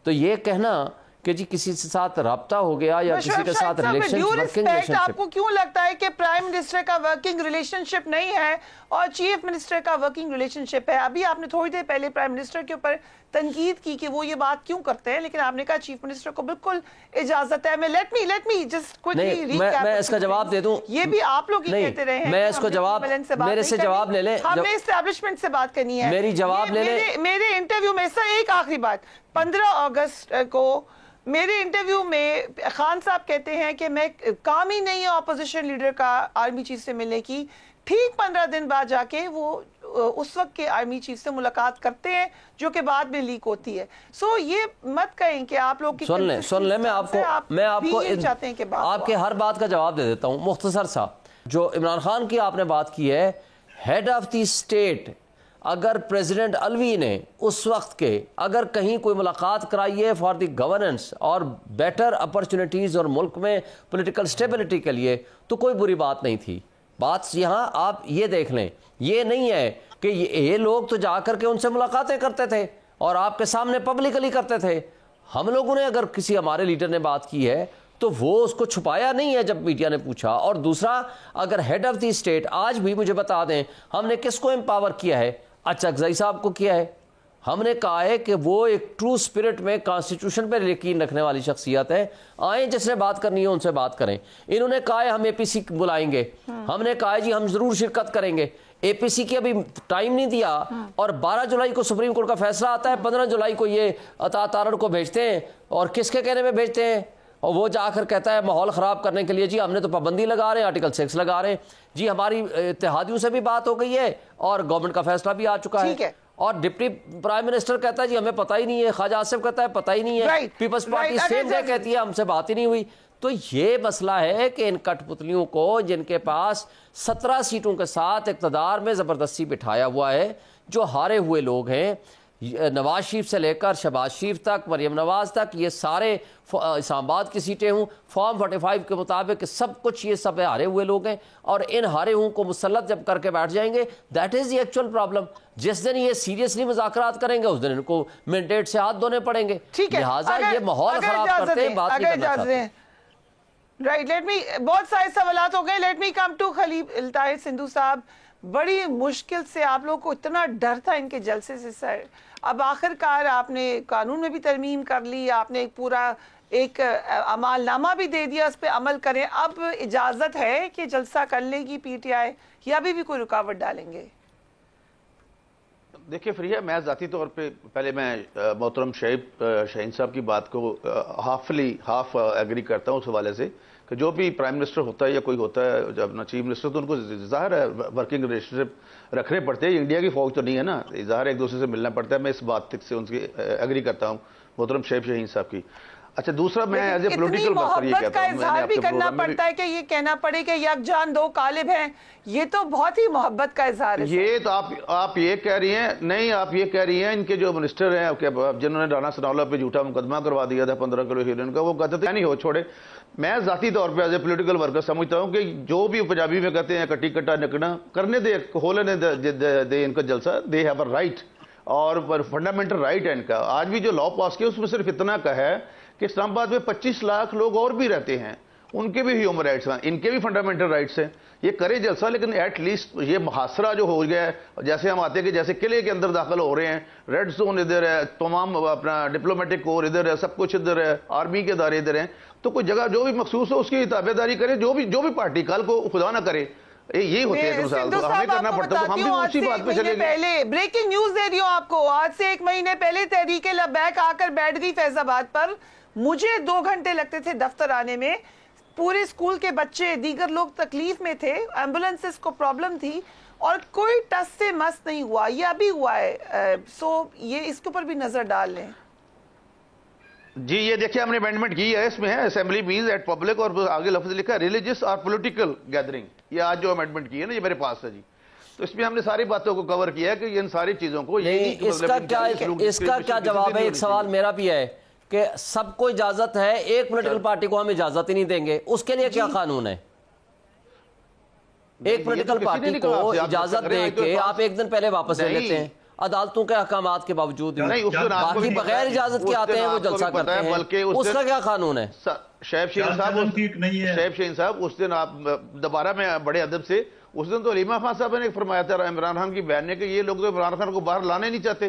تو یہ کہنا کہ جی کسی کے ساتھ رابطہ ہو گیا یا کسی کے ساتھ ریلیشن، آپ کو کیوں لگتا ہے کہ پرائم منسٹر کا ورکنگ ریلیشن شپ نہیں ہے اور چیف منسٹر کا ورکنگ ریلیشن شپ ہے؟ ابھی آپ نے تھوڑی دیر پہلے پرائم منسٹر کے اوپر تنقید کی کہ وہ یہ بات کیوں کرتے ہیں، لیکن آپ نے کہا چیف منسٹر کو بالکل اجازت ہے۔ میں اس کا جواب دے دوں، یہ بھی آپ لوگ ہی کہتے رہے ہیں، میں اس کو جواب، میرے سے جواب لے لیں، ہم نے اسٹیبلشمنٹ سے بات کرنی ہے، میری جواب لے لیں۔ میرے انٹرویو میں سر ایک آخری بات، 15 اگست کو میرے انٹرویو میں خان صاحب کہتے ہیں کہ میں کام ہی نہیں ہے اپوزیشن لیڈر کا آرمی چیف سے ملنے کی، ٹھیک 15 دن بعد جا کے وہ اس وقت کے آرمی چیف سے ملاقات کرتے ہیں جو کہ بعد میں لیک ہوتی ہے۔ سو یہ مت کہیں کہ آپ لوگ سن لیں، میں آپ کو چاہتے ہیں کہ آپ کے ہر بات کا جواب دے دیتا ہوں مختصر سا۔ جو عمران خان کی آپ نے بات کی ہے، ہیڈ آف دی اسٹیٹ، اگر پریزیڈنٹ الوی نے اس وقت کے اگر کہیں کوئی ملاقات کرائی ہے فار دی گورننس اور بیٹر اپرچونٹیز اور ملک میں پولیٹیکل سٹیبلٹی کے لیے، تو کوئی بری بات نہیں تھی۔ بات یہاں آپ یہ دیکھ لیں، یہ نہیں ہے کہ یہ لوگ تو جا کر کے ان سے ملاقاتیں کرتے تھے اور آپ کے سامنے پبلکلی کرتے تھے۔ ہم لوگوں نے اگر کسی ہمارے لیڈر نے بات کی ہے تو وہ اس کو چھپایا نہیں ہے جب میڈیا نے پوچھا۔ اور دوسرا، اگر ہیڈ آف دی اسٹیٹ، آج بھی مجھے بتا دیں ہم نے کس کو امپاور کیا ہے؟ اچکزئی صاحب کو کیا ہے۔ ہم نے کہا ہے کہ وہ ایک ٹرو سپرٹ میں کانسٹیٹیوشن پر یقین رکھنے والی شخصیت ہے، آئیں جس نے بات کرنی ہے ان سے بات کریں۔ انہوں نے کہا ہے ہم APC بلائیں گے، ہم نے کہا ہے جی ہم ضرور شرکت کریں گے۔ APC کی ابھی ٹائم نہیں دیا، اور 12 جولائی کو سپریم کورٹ کا فیصلہ آتا ہے، 15 جولائی کو یہ عطا تارڑ کو بھیجتے ہیں، اور کس کے کہنے میں بھیجتے ہیں؟ اور وہ جا کر کہتا ہے ماحول خراب کرنے کے لیے جی ہم نے تو پابندی لگا رہے ہیں، آرٹیکل 6 لگا رہے ہیں، جی ہماری اتحادیوں سے بھی بات ہو گئی ہے اور گورنمنٹ کا فیصلہ بھی آ چکا ہے۔ اور ڈپٹی پرائم منسٹر کہتا ہے جی ہمیں پتہ ہی نہیں ہے، خواجہ آصف کہتا ہے پتہ ہی نہیں ہے، پیپلز پارٹی سیم ڈے کہتی ہے ہم سے بات ہی نہیں ہوئی۔ تو یہ مسئلہ ہے کہ ان کٹ پتلیوں کو جن کے پاس 17 سیٹوں کے ساتھ اقتدار میں زبردستی بٹھایا ہوا ہے، جو ہارے ہوئے لوگ ہیں، نواز شریف سے لے کر شہباز شریف تک، مریم نواز تک، یہ سارے اسلام آباد کی سیٹیں ہوں، فارم 45 کے مطابق سب کچھ یہ سب ہارے ہوئے لوگ ہیں، اور ان ہارے ہوں کو مسلط جب کر کے بیٹھ جائیں گے، that is the actual problem. جس دن یہ سیریسلی مذاکرات کریں گے اس دن ان کو مینڈیٹ سے ہاتھ دھونے پڑیں گے، لہٰذا یہ ماحول خراب کرتے ہیں، بات نہیں کرنا چاہتے۔ رائٹ، بہت سارے سوالات ہو گئے، لیٹ می کم ٹو خلیل طاہر سندھو صاحب۔ بڑی مشکل سے آپ لوگ کو اتنا ڈر تھا ان کے جلسے سے سر، اب آخر کار آپ نے قانون میں بھی ترمیم کر لی, آپ نے ایک پورا ایک عمال نامہ بھی دے دیا, اس پہ عمل کریں. اب اجازت ہے کہ جلسہ کر لے گی پی ٹی آئی یا ابھی بھی کوئی رکاوٹ ڈالیں گے؟ دیکھیے فریہ, میں ذاتی طور پہ پہلے میں محترم شعیب شاہین صاحب کی بات کو ہاف ایگری کرتا ہوں اس حوالے سے کہ جو بھی پرائم منسٹر ہوتا ہے یا کوئی ہوتا ہے جب اپنا چیف منسٹر, تو ان کو ظاہر ہے ورکنگ ریلیشن شپ رکھنے پڑتے ہیں. انڈیا کی فوج تو نہیں ہے نا, ظاہر ایک دوسرے سے ملنا پڑتا ہے. میں اس بات سے ان کی ایگری کرتا ہوں محترم شعیب شاہین صاحب کی. اچھا دوسرا میں ایز اے پولیٹیکل ورکر یہ کہتا ہوں, اظہار بھی کرنا پڑتا ہے کہ یہ کہنا پڑے کہ یکجان دو کالب ہیں, یہ تو بہت ہی محبت کا اظہار ہے. یہ تو آپ یہ کہہ رہی ہیں, نہیں آپ یہ کہہ رہی ہیں ان کے جو منسٹر ہیں جنہوں نے رانا ثناءاللہ پہ جھوٹا مقدمہ کروا دیا تھا 15 کلو ہیروئن کا, وہ کہتے تھے نہیں ہو چھوڑے. میں ذاتی طور پہ ایز اے پولیٹیکل ورکر سمجھتا ہوں کہ جو بھی پنجابی میں کہتے ہیں کٹی کٹا نکنا کرنے دے, کھولنے دے ان کا جلسہ, دے ہیو اے رائٹ, اور فنڈامنٹل رائٹ ہے ان کا. آج بھی جو لا پاس کیا اس میں صرف اتنا کا ہے کہ اسلام آباد میں 25 لاکھ لوگ اور بھی رہتے ہیں, ان کے بھی ہیومن رائٹس ہیں, ان کے بھی فنڈامنٹل رائٹس ہیں. یہ کرے جلسہ, لیکن ایٹ لیسٹ یہ محاصرہ جو ہو گیا ہے, جیسے ہم آتے ہیں کہ جیسے قلعے کے اندر داخل ہو رہے ہیں, ریڈ زون ادھر ہے, تمام اپنا ڈپلومیٹک کور ادھر ہے, سب کچھ ادھر ہے, آرمی کے ادارے ادھر ہیں, تو کوئی جگہ جو بھی مخصوص ہو اس کی تابع داری کرے, جو بھی پارٹی کل کو خدا نہ کرے. یہی ہوتے ہیں مثال, تو ہمیں کرنا پڑتا ہے, تو ہم بھی اسی بات پہ چلے گئے. بریکنگ نیوز دے رہی ہوں آپ کو, آج سے 1 مہینے پہلے تحریک لبیک آ کر بیٹھ گئی فیض آباد پر. مجھے 2 گھنٹے لگتے تھے دفتر آنے میں, پورے اسکول کے بچے دیگر لوگ تکلیف میں تھے, ایمبولنسز کو پرابلم تھی, اور کوئی ٹس سے مس نہیں ہوا. یہ ابھی ہوا ہے, سو یہ اس کے اوپر بھی نظر ڈال لیں. جی یہ دیکھیں ہم نے امینڈمنٹ کی ہے, اس میں ہے اسمبلی مینز ایٹ پبلک, اور آگے لفظ لکھا ہے ریلیجس اور پولیٹیکل گیدرنگ. یہ آج جو امینڈمنٹ کی ہے نا, یہ میرے پاس ہے جی. تو اس میں ہم نے ساری باتوں کو کور کیا ہے کہ ان ساری چیزوں کو, اس کا کیا جواب ہے؟ ایک سوال میرا بھی ہے کہ سب کو اجازت ہے, ایک پولیٹیکل پارٹی کو ہم اجازت ہی نہیں دیں گے, اس کے لیے کیا قانون ہے؟ ایک پولیٹیکل پارٹی کو اجازت دے کے آپ 1 دن پہلے واپس لے لیتے ہیں, عدالتوں کے احکامات کے باوجود, باقی بغیر اجازت کے آتے ہیں وہ جلسہ کرتے ہیں, اس کا کیا قانون ہے؟ شعیب شاہین صاحب اس دن آپ دوبارہ میں بڑے ادب سے, اس دن تو علیمہ خان صاحب نے فرمایا تھا عمران خان کی بہن نے کہ یہ لوگ تو عمران خان کو باہر لانے نہیں چاہتے.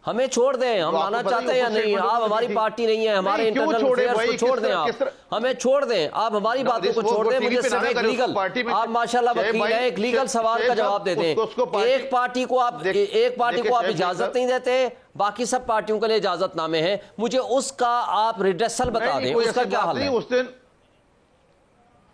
ہمیں چھوڑ دیں, ہم لانا چاہتے ہیں یا نہیں, آپ ہماری پارٹی نہیں ہے, ہمارے انٹرنل افیئرز کو چھوڑ دیں, آپ ہمیں چھوڑ دیں, آپ ہماری باتوں کو چھوڑ دیں. مجھے صرف ایک لیگل, آپ ماشاءاللہ وکیل ہیں, ایک لیگل سوال کا جواب دے دیں. ایک پارٹی کو آپ اجازت نہیں دیتے, باقی سب پارٹیوں کے لیے اجازت نامے ہیں, مجھے اس کا آپ ریڈریسل بتا دیں, اس کا کیا حل ہے؟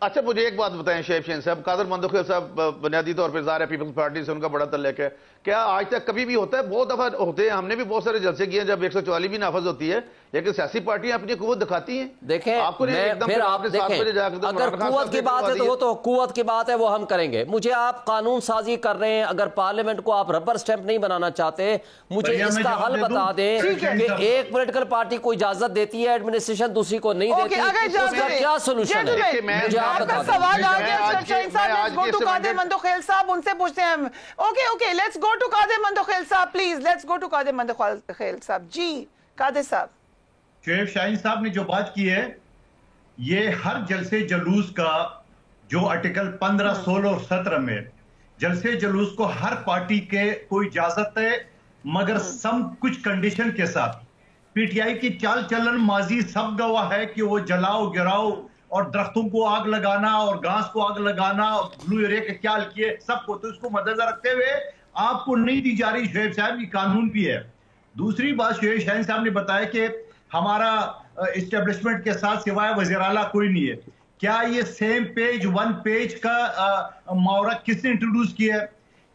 اچھا مجھے ایک بات بتائیں شعیب شاہین صاحب, قادر مندوخیل صاحب بنیادی طور پر ظاہر ہے پیپلز پارٹی سے ان کا بڑا تعلق ہے, کیا آج تک کبھی بھی ہوتا ہے؟ بہت دفعہ ہوتے ہیں, ہم نے بھی بہت سارے جلسے کیے ہیں جب 144 بھی نافذ ہوتی ہے, لیکن سیاسی پارٹیاں اپنی قوت دکھاتی ہیں. دیکھیں پھر آپ دیکھیں, اگر قوت کی بات ہے تو وہ تو قوت کی بات ہے, وہ ہم کریں گے. مجھے آپ قانون سازی کر رہے ہیں, اگر پارلیمنٹ کو آپ ربر سٹیمپ نہیں بنانا چاہتے, مجھے اس کا حل بتا دیں کہ ایک پولیٹیکل پارٹی کو اجازت دیتی ہے ایڈمنسٹریشن, دوسری کو نہیں دیتی, اس کا کیا سولوشن ہے؟ مجھے آپ بتا دیں. قادر مندوخیل صاحب ان سے پوچھتے ہیں. اوکے لیٹس گو ٹو قادر مندوخیل صاحب, پلیز لیٹس گو ٹو قادر مندوخیل صاحب. جی قادر صاحب. شعیب شاہین صاحب نے جو بات کی ہے, یہ ہر جلسے جلوس کا جو آرٹیکل 15, 16 اور 17 میں جلسے جلوس کو ہر پارٹی کے کوئی اجازت ہے, مگر سب کچھ کنڈیشن کے ساتھ. پی ٹی آئی کی چال چلن ماضی سب گواہ ہے کہ وہ جلاؤ گراؤ اور درختوں کو آگ لگانا اور گھاس کو آگ لگانا اور بلو ایریا کے خیال کیے سب کو, تو اس کو مدنظر رکھتے ہوئے آپ کو نہیں دی جا رہی. شعیب صاحب یہ قانون بھی ہے. دوسری بات شعیب شاہین صاحب نے بتایا کہ ہمارا اسٹیبلشمنٹ کے ساتھ سوائے وزیر اعلیٰ کوئی نہیں ہے. کیا یہ سیم پیج 1 پیج کا محاورہ کس نے انٹروڈیوس کیا ہے؟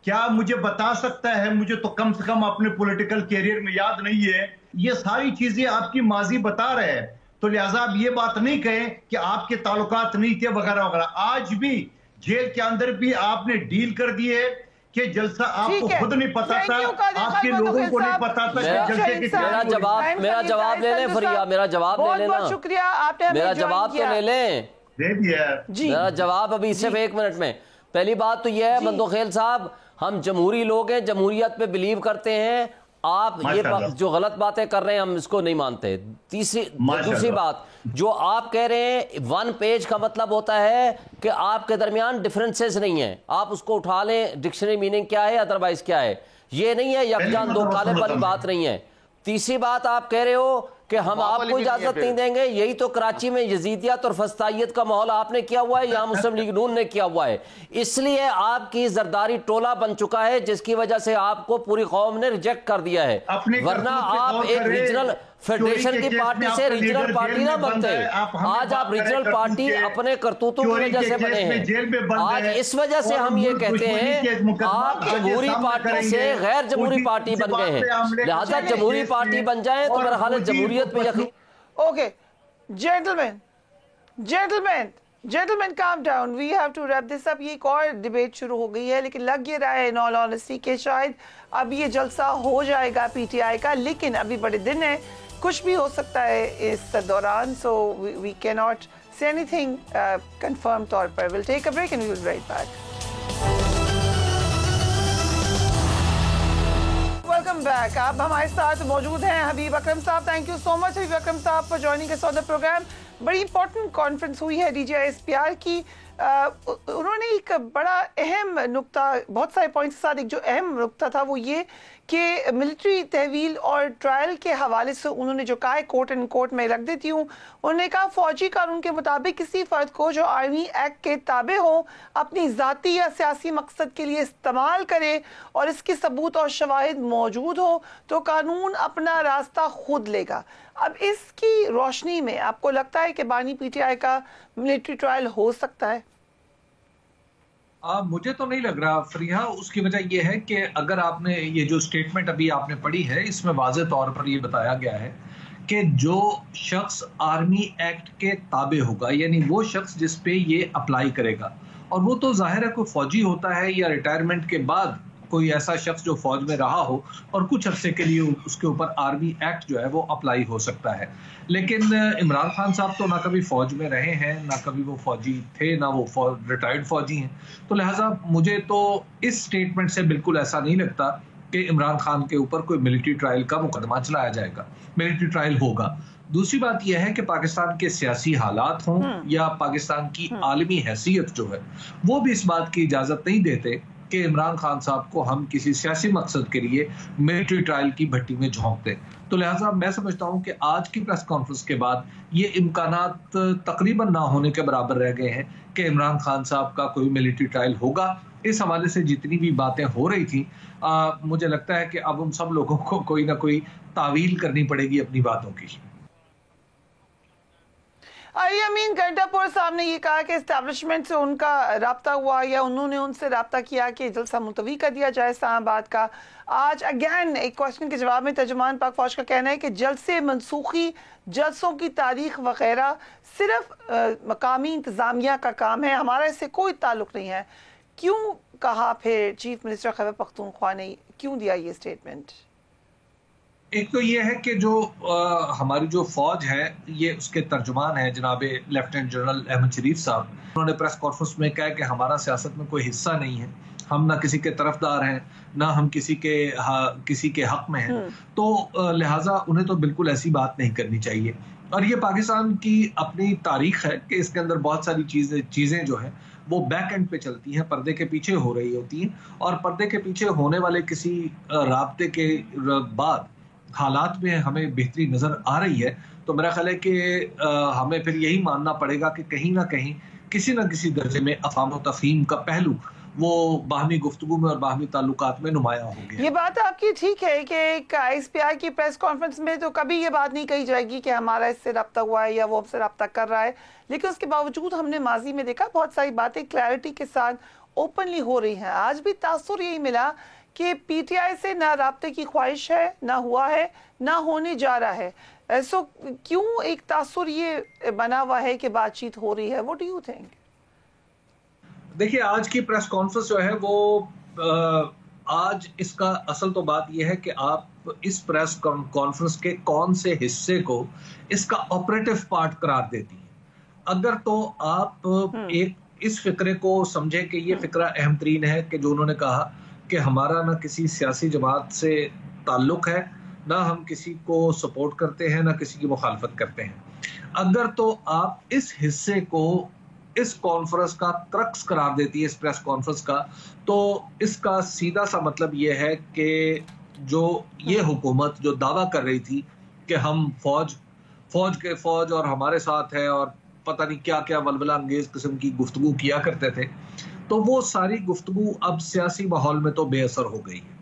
کیا مجھے بتا سکتا ہے؟ مجھے تو کم سے کم اپنے پولیٹیکل کیریئر میں یاد نہیں ہے. یہ ساری چیزیں آپ کی ماضی بتا رہے ہیں, تو لہٰذا آپ یہ بات نہیں کہیں کہ آپ کے تعلقات نہیں تھے وغیرہ وغیرہ. آج بھی جیل کے اندر بھی آپ نے ڈیل کر دیے کہ جلسہ آپ کو خود نہیں پتا تھا, آپ کے لوگوں کو نہیں پتا تھا کہ جلسے کے میرا جواب لے لیں فریہ, میرا جواب لے لینا. بہت شکریہ, آپ نے میرا جواب تو لے لیں. میرا جواب ابھی صرف 1 منٹ میں. پہلی بات تو یہ ہے مندوخیل صاحب, ہم جمہوری لوگ ہیں, جمہوریت پہ بلیو کرتے ہیں, آپ یہ جو غلط باتیں کر رہے ہیں ہم اس کو نہیں مانتے. دوسری بات جو آپ کہہ رہے ہیں 1 پیج کا مطلب ہوتا ہے کہ آپ کے درمیان ڈفرنسز نہیں ہیں, آپ اس کو اٹھا لیں ڈکشنری میننگ کیا ہے ادروائز کیا ہے. یہ نہیں ہے یکجان دو کالم والی بات نہیں ہے. تیسری بات آپ کہہ رہے ہو کہ ہم آپ کو اجازت نہیں دیں گے. یہی تو کراچی میں یزیدیت اور فسطائیت کا ماحول آپ نے کیا ہوا ہے, یہاں مسلم لیگ نون نے کیا ہوا ہے. اس لیے آپ کی زرداری ٹولہ بن چکا ہے, جس کی وجہ سے آپ کو پوری قوم نے ریجیکٹ کر دیا ہے. ورنہ آپ ایک ریجنل فیڈریشن کی پارٹی سے ریجنل پارٹی نہ بنتے. آج آپ ریجنل پارٹی اپنے کرتوتوں کی وجہ سے بنے ہیں. آج اس وجہ سے ہم یہ کہتے ہیں آپ جمہوری پارٹی سے غیر جمہوری پارٹی بن گئے ہیں. لہذا جمہوری پارٹی بن جائیں تو میرا خیال ہے جمہوریت پہ یقین. Okay, gentlemen, calm down. We have to wrap this up. یہ ایک اور ڈیبیٹ شروع ہو گئی ہے, لیکن لگ یہ رہا ہے in all honesty کہ شاید اب یہ جلسہ ہو جائے گا پی ٹی آئی کا, لیکن ابھی بڑے دن ہیں, کچھ بھی ہو سکتا ہے اس دوران. So we cannot say anything confirm طور پر. We'll take a break and we will be right back. Welcome back. آپ ہمارے ساتھ موجود ہیں حبیب اکرم صاحب. تھینک یو سو مچ حبیب اکرم صاحب for joining us on the program. بڑی امپورٹنٹ کانفرنس ہوئی ہے DGISPR کی. انہوں نے ایک بڑا اہم نقطہ, بہت سارے پوائنٹس کے ساتھ ایک جو اہم نقطہ تھا وہ یہ کہ ملٹری تحویل اور ٹرائل کے حوالے سے انہوں نے جو کہا ہے, کوٹ اینڈ کوٹ میں رکھ دیتی ہوں, انہوں نے کہا فوجی قانون کے مطابق کسی فرد کو جو آرمی ایکٹ کے تابع ہو اپنی ذاتی یا سیاسی مقصد کے لیے استعمال کرے اور اس کی ثبوت اور شواہد موجود ہو تو قانون اپنا راستہ خود لے گا. اب اس کی روشنی میں آپ کو لگتا ہے کہ بانی پی ٹی آئی کا ملٹری ٹرائل ہو سکتا ہے؟ مجھے تو نہیں لگ رہا فریحہ. اس کی وجہ یہ ہے کہ اگر آپ نے یہ جو سٹیٹمنٹ ابھی آپ نے پڑھی ہے, اس میں واضح طور پر یہ بتایا گیا ہے کہ جو شخص آرمی ایکٹ کے تابع ہوگا, یعنی وہ شخص جس پہ یہ اپلائی کرے گا, اور وہ تو ظاہر ہے کوئی فوجی ہوتا ہے یا ریٹائرمنٹ کے بعد کوئی ایسا شخص جو فوج میں رہا ہو اور کچھ عرصے کے لیے اس کے اوپر آرمی ایکٹ جو ہے وہ اپلائی ہو سکتا ہے. لیکن عمران خان صاحب تو نہ کبھی فوج میں رہے ہیں, نہ کبھی وہ فوجی تھے, نہ وہ ریٹائرڈ فوجی ہیں. تو لہٰذا مجھے تو اس سٹیٹمنٹ سے بالکل ایسا نہیں لگتا کہ عمران خان کے اوپر کوئی ملٹری ٹرائل کا مقدمہ چلایا جائے گا. ملٹری ٹرائل ہوگا. دوسری بات یہ ہے کہ پاکستان کے سیاسی حالات ہوں یا پاکستان کی عالمی حیثیت جو ہے وہ بھی اس بات کی اجازت نہیں دیتے کہ عمران خان صاحب کو ہم کسی سیاسی مقصد کے لیے ملٹری ٹرائل کی بھٹی میں جھونک دیں. تو لہٰذا میں سمجھتا ہوں کہ آج کی پریس کانفرنس کے بعد یہ امکانات تقریباً نہ ہونے کے برابر رہ گئے ہیں کہ عمران خان صاحب کا کوئی ملٹری ٹرائل ہوگا. اس حوالے سے جتنی بھی باتیں ہو رہی تھیں, مجھے لگتا ہے کہ اب ہم سب لوگوں کو کوئی نہ کوئی تعویل کرنی پڑے گی اپنی باتوں کی. علی امین گنڈا پور صاحب نے یہ کہا کہ اسٹیبلشمنٹ سے ان کا رابطہ ہوا یا انہوں نے ان سے رابطہ کیا کہ جلسہ ملتوی کر دیا جائے اسلام آباد کا. آج اگین ایک کوشچن کے جواب میں ترجمان پاک فوج کا کہنا ہے کہ جلسے, منسوخی, جلسوں کی تاریخ وغیرہ صرف مقامی انتظامیہ کا کام ہے, ہمارا اس سے کوئی تعلق نہیں ہے. کیوں کہا پھر چیف منسٹر خیبر پختونخوا نے, کیوں دیا یہ اسٹیٹمنٹ؟ ایک تو یہ ہے کہ جو ہماری جو فوج ہے یہ اس کے ترجمان ہیں جناب لیفٹیننٹ جنرل احمد شریف صاحب. انہوں نے پریس کانفرنس میں کہا کہ ہمارا سیاست میں کوئی حصہ نہیں ہے, ہم نہ کسی کے طرفدار ہیں نہ ہم کسی کے حق میں ہیں. تو لہٰذا انہیں تو بالکل ایسی بات نہیں کرنی چاہیے. اور یہ پاکستان کی اپنی تاریخ ہے کہ اس کے اندر بہت ساری چیزیں جو ہیں وہ بیک اینڈ پہ چلتی ہیں, پردے کے پیچھے ہو رہی ہوتی ہیں, اور پردے کے پیچھے ہونے والے کسی رابطے کے بعد حالات میں ہمیں بہتری نظر آ رہی ہے. تو میرا خیال ہے کہ ہمیں پھر یہی ماننا پڑے گا کہ کہیں نہ کہیں کسی نہ کسی درجے میں افہام و تفہیم کا پہلو وہ باہمی گفتگو میں اور باہمی تعلقات میں نمایاں ہو گیا. یہ بات آپ کی ٹھیک ہے کہ ایک ISPR کی پریس کانفرنس میں تو کبھی یہ بات نہیں کہی جائے گی کہ ہمارا اس سے رابطہ ہوا ہے یا وہ ہم سے رابطہ کر رہا ہے, لیکن اس کے باوجود ہم نے ماضی میں دیکھا بہت ساری باتیں کلیئرٹی کے ساتھ اوپنلی ہو رہی ہیں. آج بھی تاثر یہی ملا کہ پی ٹی آئی سے نہ رابطے کی خواہش ہے, نہ ہوا ہے, نہ ہونے جا رہا ہے. سو کیوں ایک تاثر یہ بنا ہوا ہے کہ بات چیت ہو رہی ہے؟ What do you think? دیکھیے آج کی پریس کانفرنس جو ہے وہ آج اس کا اصل تو بات یہ ہے کہ آپ اس پریس کانفرنس کے کون سے حصے کو اس کا آپریٹو پارٹ قرار دیتی ہیں. اگر تو آپ ایک اس فقرے کو سمجھیں کہ یہ فقرہ اہم ترین ہے کہ جو انہوں نے کہا کہ ہمارا نہ کسی سیاسی جماعت سے تعلق ہے, نہ ہم کسی کو سپورٹ کرتے ہیں, نہ کسی کی مخالفت کرتے ہیں. اگر تو آپ اس حصے کو اس کانفرنس کا کرکس قرار دیتی ہے اس پریس کانفرنس کا، تو اس کا سیدھا سا مطلب یہ ہے کہ جو یہ حکومت جو دعویٰ کر رہی تھی کہ ہم فوج اور ہمارے ساتھ ہے اور پتہ نہیں کیا کیا ولولہ انگیز قسم کی گفتگو کیا کرتے تھے، تو وہ ساری گفتگو اب سیاسی ماحول میں تو بے اثر ہو گئی ہے۔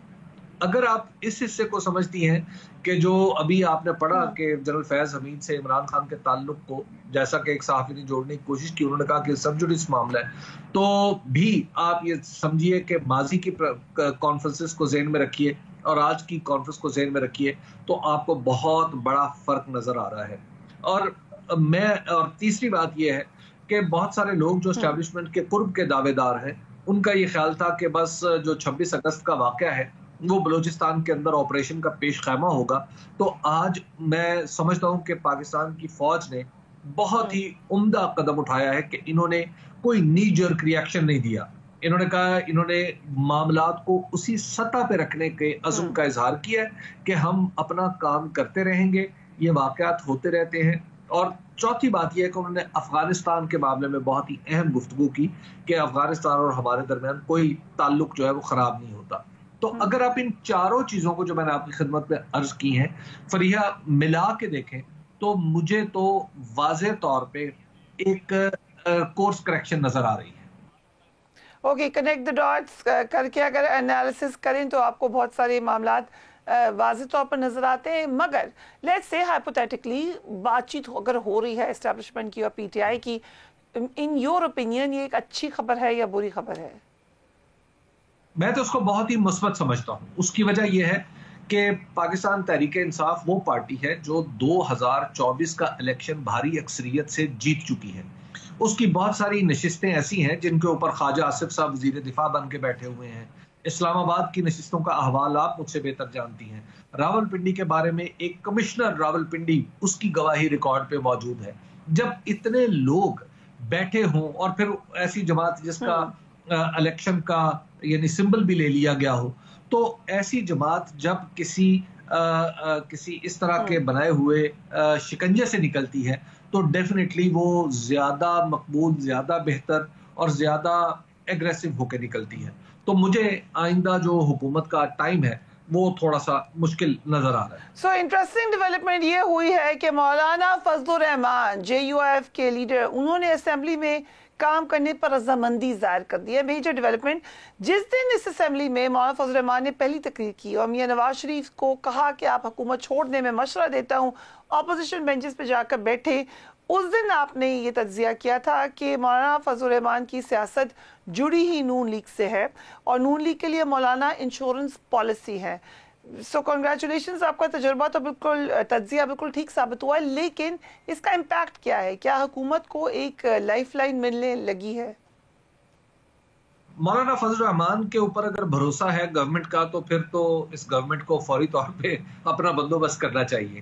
اگر آپ اس حصے کو سمجھتی ہیں کہ جو ابھی آپ نے پڑھا کہ جنرل فیض حمید سے عمران خان کے تعلق کو، جیسا کہ ایک صحافی نے جوڑنے کی کوشش کی، انہوں نے کہا کہ سب جوڈیس معاملہ ہے، تو بھی آپ یہ سمجھیے کہ ماضی کی کانفرنسز کو ذہن میں رکھیے اور آج کی کانفرنس کو ذہن میں رکھیے تو آپ کو بہت بڑا فرق نظر آ رہا ہے۔ اور تیسری بات یہ ہے کہ بہت سارے لوگ جو اسٹیبلشمنٹ کے قرب کے دعوے دار ہیں، ان کا یہ خیال تھا کہ بس جو 26 اگست کا واقعہ ہے وہ بلوچستان کے اندر آپریشن کا پیش خیمہ ہوگا، تو آج میں سمجھتا ہوں کہ پاکستان کی فوج نے بہت ہی عمدہ قدم اٹھایا ہے کہ انہوں نے کوئی نی جرک ریئیکشن نہیں دیا۔ انہوں نے کہا، انہوں نے معاملات کو اسی سطح پہ رکھنے کے عزم کا اظہار کیا ہے کہ ہم اپنا کام کرتے رہیں گے، یہ واقعات ہوتے رہتے ہیں۔ اور چوتھی بات یہ ہے کہ انہوں نے افغانستان کے معاملے میں بہت ہی اہم گفتگو کی کہ افغانستان اور ہمارے درمیان کوئی تعلق جو ہے وہ خراب نہیں ہوتا۔ تو اگر آپ ان چاروں چیزوں کو جو میں نے آپ کی خدمت میں عرض کی ہیں فریحہ ملا کے دیکھیں تو مجھے تو واضح طور پہ ایک کورس کریکشن نظر آ رہی ہے۔ اوکے، کنیکٹ دا ڈاٹس کر کے اگر انالیسس کریں تو آپ کو بہت سارے معاملات واضح طور پر نظر آتے ہیں، مگر لیٹس سے ہائپوتھیٹکلی بات چیت اگر ہو رہی ہے اسٹیبلشمنٹ کی اور پی ٹی آئی کی، ان یور اوپینین یہ ایک اچھی خبر ہے یا بری خبر ہے؟ میں تو اس کو بہت ہی مثبت سمجھتا ہوں۔ اس کی وجہ یہ ہے کہ پاکستان تحریک انصاف وہ پارٹی ہے جو 2024 کا الیکشن بھاری اکثریت سے جیت چکی ہے۔ اس کی بہت ساری نشستیں ایسی ہیں جن کے اوپر خواجہ آصف صاحب وزیر دفاع بن کے بیٹھے ہوئے ہیں۔ اسلام آباد کی نشستوں کا احوال آپ مجھ سے بہتر جانتی ہیں۔ راول پنڈی کے بارے میں ایک کمشنر راول پنڈی، اس کی گواہی ریکارڈ پہ موجود ہے۔ جب اتنے لوگ بیٹھے ہوں اور پھر ایسی جماعت جس کا الیکشن کا یعنی سمبل بھی لے لیا گیا ہو، تو ایسی جماعت جب کسی اس طرح کے بنائے ہوئے شکنجے سے نکلتی ہے تو ڈیفینیٹلی وہ زیادہ مقبول، زیادہ بہتر اور زیادہ ایگریسو ہو کے نکلتی ہے۔ تو مجھے آئندہ جو حکومت کا ٹائم ہے وہ تھوڑا سا مشکل نظر آ رہا ہے۔ سو انٹرسٹنگ ڈیولپمنٹ یہ ہوئی ہے کہ مولانا فضل الرحمان JUIF کے لیڈر، انہوں نے اسمبلی میں کام کرنے پر رضامندی ظاہر کر دی ہے۔ میجر ڈیولپمنٹ، جس دن اس اسمبلی میں مولانا فضل الرحمان نے پہلی تقریر کی اور میاں نواز شریف کو کہا کہ آپ حکومت چھوڑنے میں مشورہ دیتا ہوں، اپوزیشن بینچز پہ جا کر بیٹھے، اس دن آپ نے یہ تجزیہ کیا تھا کہ مولانا فضل الرحمان کی سیاست جڑی ہی نون لیگ سے ہے اور نون لیگ کے لیے مولانا انشورنس پالیسی ہے۔ سو کنگریچولیشنز، آپ کا تجربہ تو بالکل، تجزیہ بالکل ٹھیک ثابت ہوا ہے، لیکن اس کا امپیکٹ کیا ہے؟ کیا حکومت کو ایک لائف لائن ملنے لگی ہے؟ مولانا فضل الرحمان کے اوپر اگر بھروسہ ہے گورنمنٹ کا تو پھر تو اس گورنمنٹ کو فوری طور پہ اپنا بندوبست کرنا چاہیے۔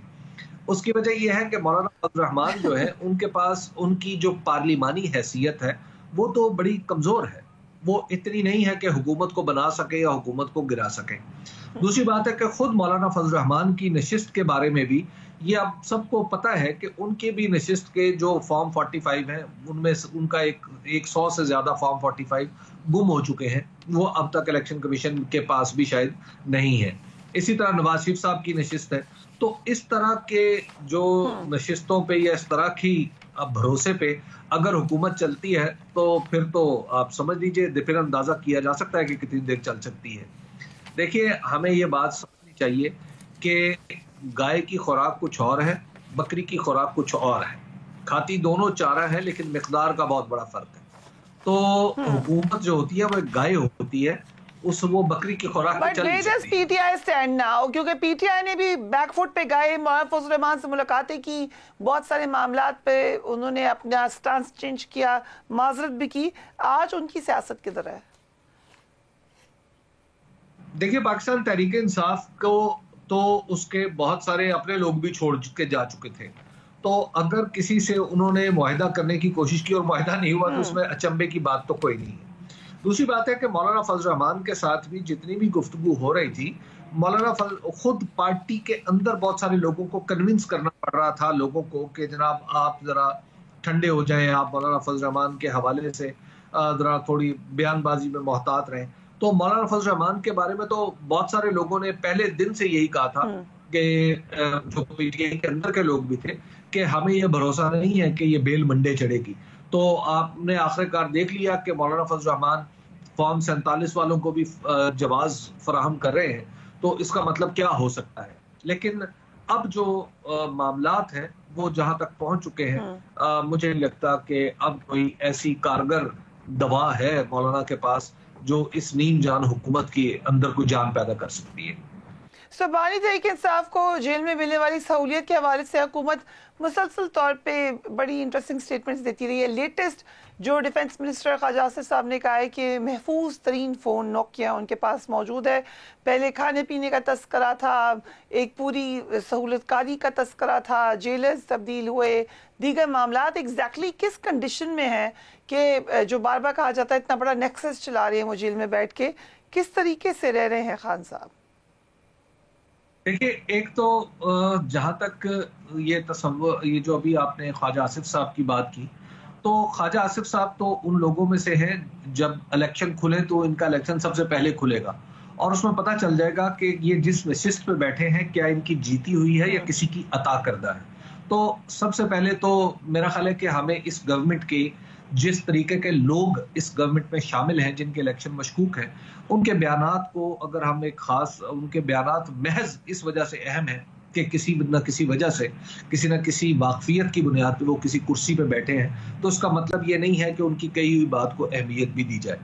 اس کی وجہ یہ ہے کہ مولانا فضل الرحمان جو ہے ان کے پاس ان کی جو پارلیمانی حیثیت ہے وہ تو بڑی کمزور ہے، وہ اتنی نہیں ہے کہ حکومت کو بنا سکے یا حکومت کو گرا سکے۔ دوسری بات ہے کہ خود مولانا فضل الرحمان کی نشست کے بارے میں بھی یہ اب سب کو پتہ ہے کہ ان کے بھی نشست کے جو فارم 45 ہیں ان میں ان کا ایک 100 سے زیادہ فارم 45 گم ہو چکے ہیں، وہ اب تک الیکشن کمیشن کے پاس بھی شاید نہیں ہے۔ اسی طرح نواز شریف صاحب کی نشست ہے۔ تو اس طرح کے جو نشستوں پہ یا اس طرح کی بھروسے پہ اگر حکومت چلتی ہے تو پھر تو آپ سمجھ لیجئے، پھر اندازہ کیا جا سکتا ہے کہ کتنی دیر چل سکتی ہے۔ دیکھیے، ہمیں یہ بات سمجھنی چاہیے کہ گائے کی خوراک کچھ اور ہے، بکری کی خوراک کچھ اور ہے، کھاتی دونوں چارہ ہے لیکن مقدار کا بہت بڑا فرق ہے۔ تو حکومت جو ہوتی ہے وہ ایک گائے ہوتی ہے، وہ بکری کی خوراک پہ چل نہیں سکتی۔ P T I stand now, کیونکہ پی ٹی آئی نے بھی بیک فٹ پہ گئے، مولانا فضل الرحمان سے ملاقاتیں کی، بہت سارے معاملات پہ انہوں نے اپنا سٹانس چینج کیا، معذرت بھی کی، آج ان کی سیاست کدھر ہے؟ دیکھیے، پاکستان تحریک انصاف کو تو اس کے بہت سارے اپنے لوگ بھی چھوڑ کے جا چکے تھے، تو اگر کسی سے انہوں نے معاہدہ کرنے کی کوشش کی اور معاہدہ نہیں ہوا تو اس میں اچنبے کی بات تو کوئی نہیں ہے۔ دوسری بات ہے کہ مولانا فضل الرحمان کے ساتھ بھی جتنی بھی گفتگو ہو رہی تھی، مولانا فضل خود پارٹی کے اندر بہت سارے لوگوں کو کنونس کرنا پڑ رہا تھا، لوگوں کو کہ جناب آپ ذرا ٹھنڈے ہو جائیں, آپ مولانا فضل الرحمان کے حوالے سے ذرا تھوڑی بیان بازی میں محتاط رہیں. تو مولانا فضل الرحمان کے بارے میں تو بہت سارے لوگوں نے پہلے دن سے یہی کہا تھا کہ جو پی ٹی آئی کے اندر کے لوگ بھی تھے کہ ہمیں یہ بھروسہ نہیں ہے کہ یہ بیل منڈے چڑھے گی. تو آپ نے آخر کار دیکھ لیا کہ مولانا فضل الرحمان فارم 47 والوں کو بھی جواز فراہم کر رہے ہیں, تو اس کا مطلب کیا ہو سکتا ہے. لیکن اب جو معاملات ہیں وہ جہاں تک پہنچ چکے ہیں, مجھے نہیں لگتا کہ اب کوئی ایسی کارگر دوا ہے مولانا کے پاس جو اس نیم جان حکومت کے اندر کوئی جان پیدا کر سکتی ہے. بانی تحریک انصاف کو جیل میں ملنے والی سہولیت کے حوالے سے حکومت مسلسل طور پہ بڑی انٹرسٹنگ سٹیٹمنٹس دیتی رہی ہے. لیٹسٹ جو ڈیفنس منسٹر خواجہ آصف صاحب نے کہا ہے کہ محفوظ ترین فون نوکیا ان کے پاس موجود ہے. پہلے کھانے پینے کا تذکرہ تھا, ایک پوری سہولت کاری کا تذکرہ تھا, جیلرز تبدیل ہوئے, دیگر معاملات ایگزیکٹلی کس کنڈیشن میں ہیں کہ جو بار بار کہا جاتا ہے اتنا بڑا نیکسس چلا رہے ہیں وہ جیل میں بیٹھ کے, کس طریقے سے رہ رہے ہیں خان صاحب؟ دیکھیے, ایک تو جہاں تک یہ تصور, یہ جو ابھی آپ نے خواجہ آصف صاحب کی بات کی, تو خواجہ آصف صاحب تو ان لوگوں میں سے ہیں جب الیکشن کھلے تو ان کا الیکشن سب سے پہلے کھلے گا اور اس میں پتہ چل جائے گا کہ یہ جس نشست پہ بیٹھے ہیں کیا ان کی جیتی ہوئی ہے یا کسی کی عطا کردہ ہے. تو سب سے پہلے تو میرا خیال ہے کہ ہمیں اس گورنمنٹ کے جس طریقے کے لوگ اس گورنمنٹ میں شامل ہیں جن کے الیکشن مشکوک ہیں, ان کے بیانات کو اگر ہم ایک خاص, ان کے بیانات محض اس وجہ سے اہم ہیں کہ کسی نہ کسی وجہ سے, کسی نہ کسی واقفیت کی بنیاد پہ وہ کسی کرسی پہ بیٹھے ہیں, تو اس کا مطلب یہ نہیں ہے کہ ان کی کہی ہوئی بات کو اہمیت بھی دی جائے.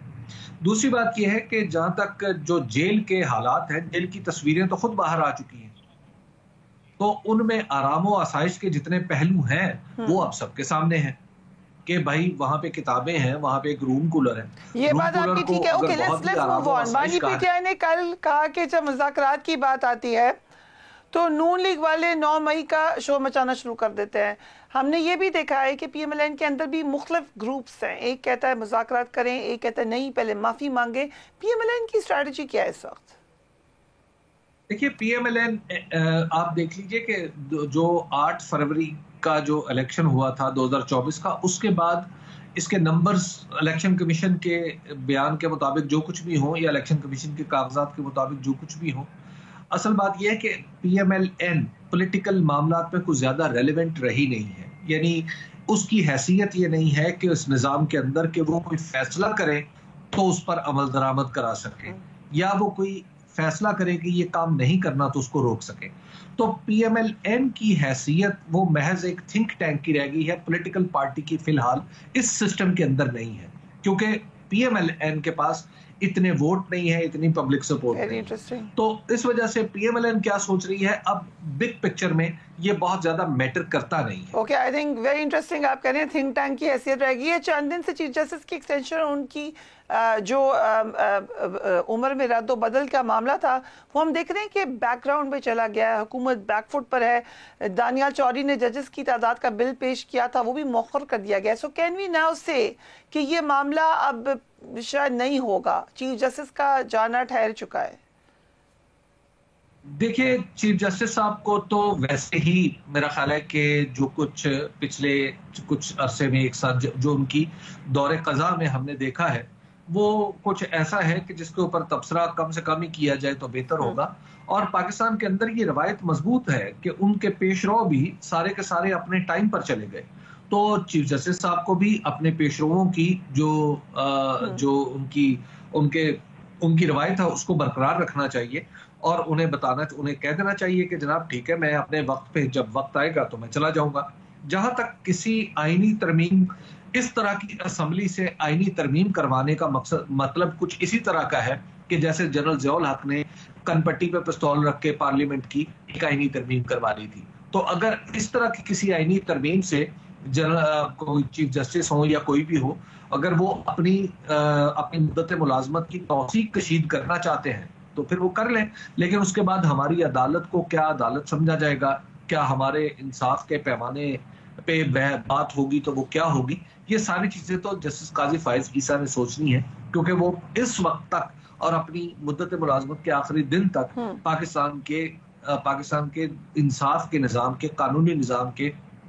دوسری بات یہ ہے کہ جہاں تک جو جیل کے حالات ہیں, جیل کی تصویریں تو خود باہر آ چکی ہیں, تو ان میں آرام و آسائش کے جتنے پہلو ہیں وہ اب سب کے سامنے ہیں کہ بھائی وہاں پہ کتابیں ہیں, وہاں پہ ایک روم کولر ہے. یہ بات آپ کی ٹھیک ہے. Okay, let's move on. بانی پی ٹی آئی نے کل کہا کہ جب مذاکرات کی بات آتی ہے تو نون لیگ والے 9 مئی کا شو مچانا شروع کر دیتے ہیں. ہم نے یہ بھی دیکھا ہے کہ پی ایم ایل این کے اندر بھی مختلف گروپس ہیں, ایک کہتا ہے مذاکرات کریں, ایک کہتا ہے نہیں پہلے معافی مانگیں. پی ایم ایل این کی اسٹریٹجی کیا ہے اس وقت؟ دیکھیے, پی ایم ایل این آپ دیکھ لیجئے کہ جو 8 فروری کا جو الیکشن ہوا تھا 2024 کا, اس کے بعد اس کے نمبرز الیکشن کمیشن کے بیان کے مطابق جو کچھ بھی ہوں یا الیکشن کمیشن کے کاغذات کے مطابق جو کچھ بھی ہوں, اصل بات یہ ہے کہ P M L N political معاملات میں کچھ زیادہ ریلیونٹ رہی نہیں ہے. یعنی اس کی حیثیت یہ نہیں ہے کہ اس نظام کے اندر کہ وہ کوئی فیصلہ کرے تو اس پر عمل درآمد کرا سکے, یا وہ کوئی فیصلہ کرے کہ یہ کام نہیں کرنا تو اس کو روک سکے. تو پی ایم ایل این کی حیثیت وہ محض ایک تھنک ٹینک کی رہ گئی ہے, پولیٹیکل پارٹی کی فی الحال اس سسٹم کے اندر نہیں ہے, کیونکہ پی ایم ایل این کے پاس اتنے ووٹ نہیں ہے, اتنی پبلک سپورٹ نہیں. تو اس وجہ سے پی ایم ایل این کیا سوچ رہی ہے, اب بگ پکچر میں یہ بہت زیادہ میٹر کرتا نہیں ہے. Okay, I think very interesting. آپ کہہ رہے ہیں تھنک ٹینک کی حیثیت رہ گئی ہے. چند دن سے چیف جسٹس کی ایکسٹینشن, ان کی جو عمر میں رد و بدل کا معاملہ تھا وہ ہم دیکھ رہے ہیں کہ بیک گراؤنڈ میں چلا گیا ہے, حکومت بیک فٹ پر ہے. دانیال چوہدری نے ججز کی تعداد کا بل پیش کیا تھا, وہ بھی مؤخر کر دیا گیا. سو کین وی ناؤ سے کہ یہ معاملہ اب شاید نہیں ہوگا, چیف جسٹس کا جانا ٹھہر چکا ہے؟ دیکھیے, چیف جسٹس صاحب کو تو ویسے ہی میرا خیال ہے کہ جو کچھ پچھلے کچھ عرصے میں ایک ساتھ جو ان کی دور قضا میں ہم نے دیکھا ہے وہ کچھ ایسا ہے کہ جس کے اوپر تبصرہ کم سے کم ہی کیا جائے تو بہتر ہوگا. اور پاکستان کے اندر یہ روایت مضبوط ہے کہ ان کے پیش رو بھی سارے کے سارے اپنے ٹائم پر چلے گئے. تو چیف جسٹس صاحب کو بھی اپنے پیش رووں کی جو ان کی روایت ہے اس کو برقرار رکھنا چاہیے, اور انہیں کہہ دینا چاہیے کہ جناب ٹھیک ہے, میں اپنے وقت پہ جب وقت آئے گا تو میں چلا جاؤں گا. جہاں تک کسی آئینی ترمیم, اس طرح کی اسمبلی سے آئینی ترمیم کروانے کا مطلب کچھ اسی طرح کا ہے کہ جیسے جنرل ضیاء الحق نے کن پٹی پہ پستول رکھ کے پارلیمنٹ کی ایک آئینی ترمیم کروا لی تھی. تو اگر اس طرح کی کسی آئینی ترمیم سے کوئی چیف جسٹس ہو یا کوئی بھی ہو, اگر وہ اپنی مدت ملازمت کی توسیع کشید کرنا چاہتے ہیں تو پھر وہ کر لیں, لیکن اس کے بعد ہماری عدالت کو کیا عدالت سمجھا جائے گا, کیا ہمارے انصاف کے پیمانے پہ بات ہوگی تو وہ کیا ہوگی, یہ ساری چیزیں تو جسٹس قاضی فائز عیسیٰ نے سوچنی ہے, کیونکہ وہ اس وقت تک اور اپنی مدت ملازمت کے آخری دن تک پاکستان کے انصاف کے نظام کے, قانونی نظام کے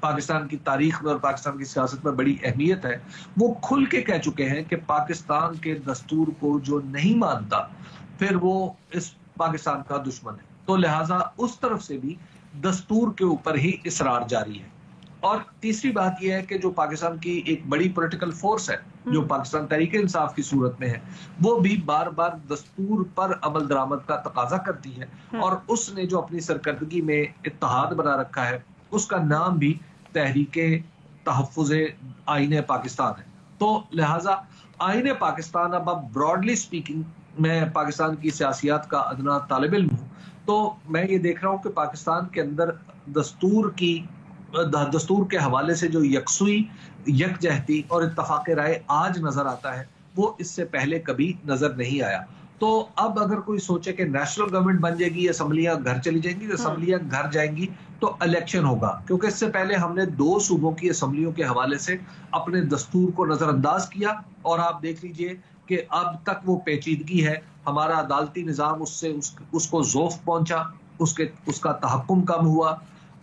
پاکستان کی تاریخ میں اور پاکستان کی سیاست میں بڑی اہمیت ہے، وہ کھل کے کہہ چکے ہیں کہ پاکستان کے دستور کو جو نہیں مانتا پھر وہ اس پاکستان کا دشمن ہے. تو لہٰذا اس طرف سے بھی دستور کے اوپر ہی اصرار جاری ہے. اور تیسری بات یہ ہے کہ جو پاکستان کی ایک بڑی پولیٹیکل فورس ہے جو پاکستان تحریک انصاف کی صورت میں ہے، وہ بھی بار بار دستور پر عمل درآمد کا تقاضا کرتی ہے، اور اس نے جو اپنی سرکردگی میں اتحاد بنا رکھا ہے اس کا نام بھی تحریک تحفظ آئین پاکستان ہے. تو لہٰذا آئین پاکستان، اب براڈلی سپیکنگ میں پاکستان کی سیاسیات کا ادنا طالب علم ہوں، تو میں یہ دیکھ رہا ہوں کہ پاکستان کے اندر دستور کے حوالے سے جو یکسوئی، یکجہتی اور اتفاق رائے آج نظر آتا ہے وہ اس سے پہلے کبھی نظر نہیں آیا. تو اب اگر کوئی سوچے کہ نیشنل گورنمنٹ بن جائے گی، اسمبلیاں گھر چلی جائیں گی، اسمبلیاں گھر جائیں گی تو الیکشن ہوگا، کیونکہ اس سے پہلے ہم نے 2 صوبوں کی اسمبلیوں کے حوالے سے اپنے دستور کو نظر انداز کیا، اور آپ دیکھ لیجئے کہ اب تک وہ پیچیدگی ہے. ہمارا عدالتی نظام اس کو ذوف پہنچا، اس کا تحکم کم ہوا،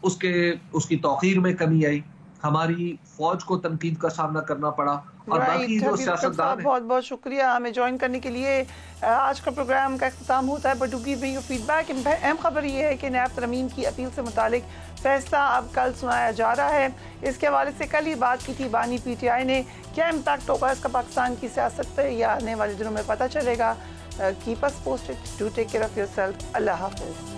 اس کی توقیر میں کمی آئی، ہماری فوج کو تنقید کا سامنا کرنا پڑا، اور باقی جو سیاستدان ہیں. بہت بہت شکریہ ہمیں جوائن کرنے کے لیے. آج کا پروگرام کا اختتام ہوتا ہے، but to give me your feedback. اہم خبر یہ ہے کہ نیب ترمیم کی اپیل سے متعلق فیصلہ اب کل سنایا جا رہا ہے. اس کے حوالے سے کل ہی بات کی تھی بانی پی ٹی آئی نے. کیا امپیکٹ ہوگا اس کا پاکستان کی سیاست پہ، یہ آنے والے دنوں میں پتہ چلے گا. Keep us posted. Do take care of yourself. اللہ حافظ.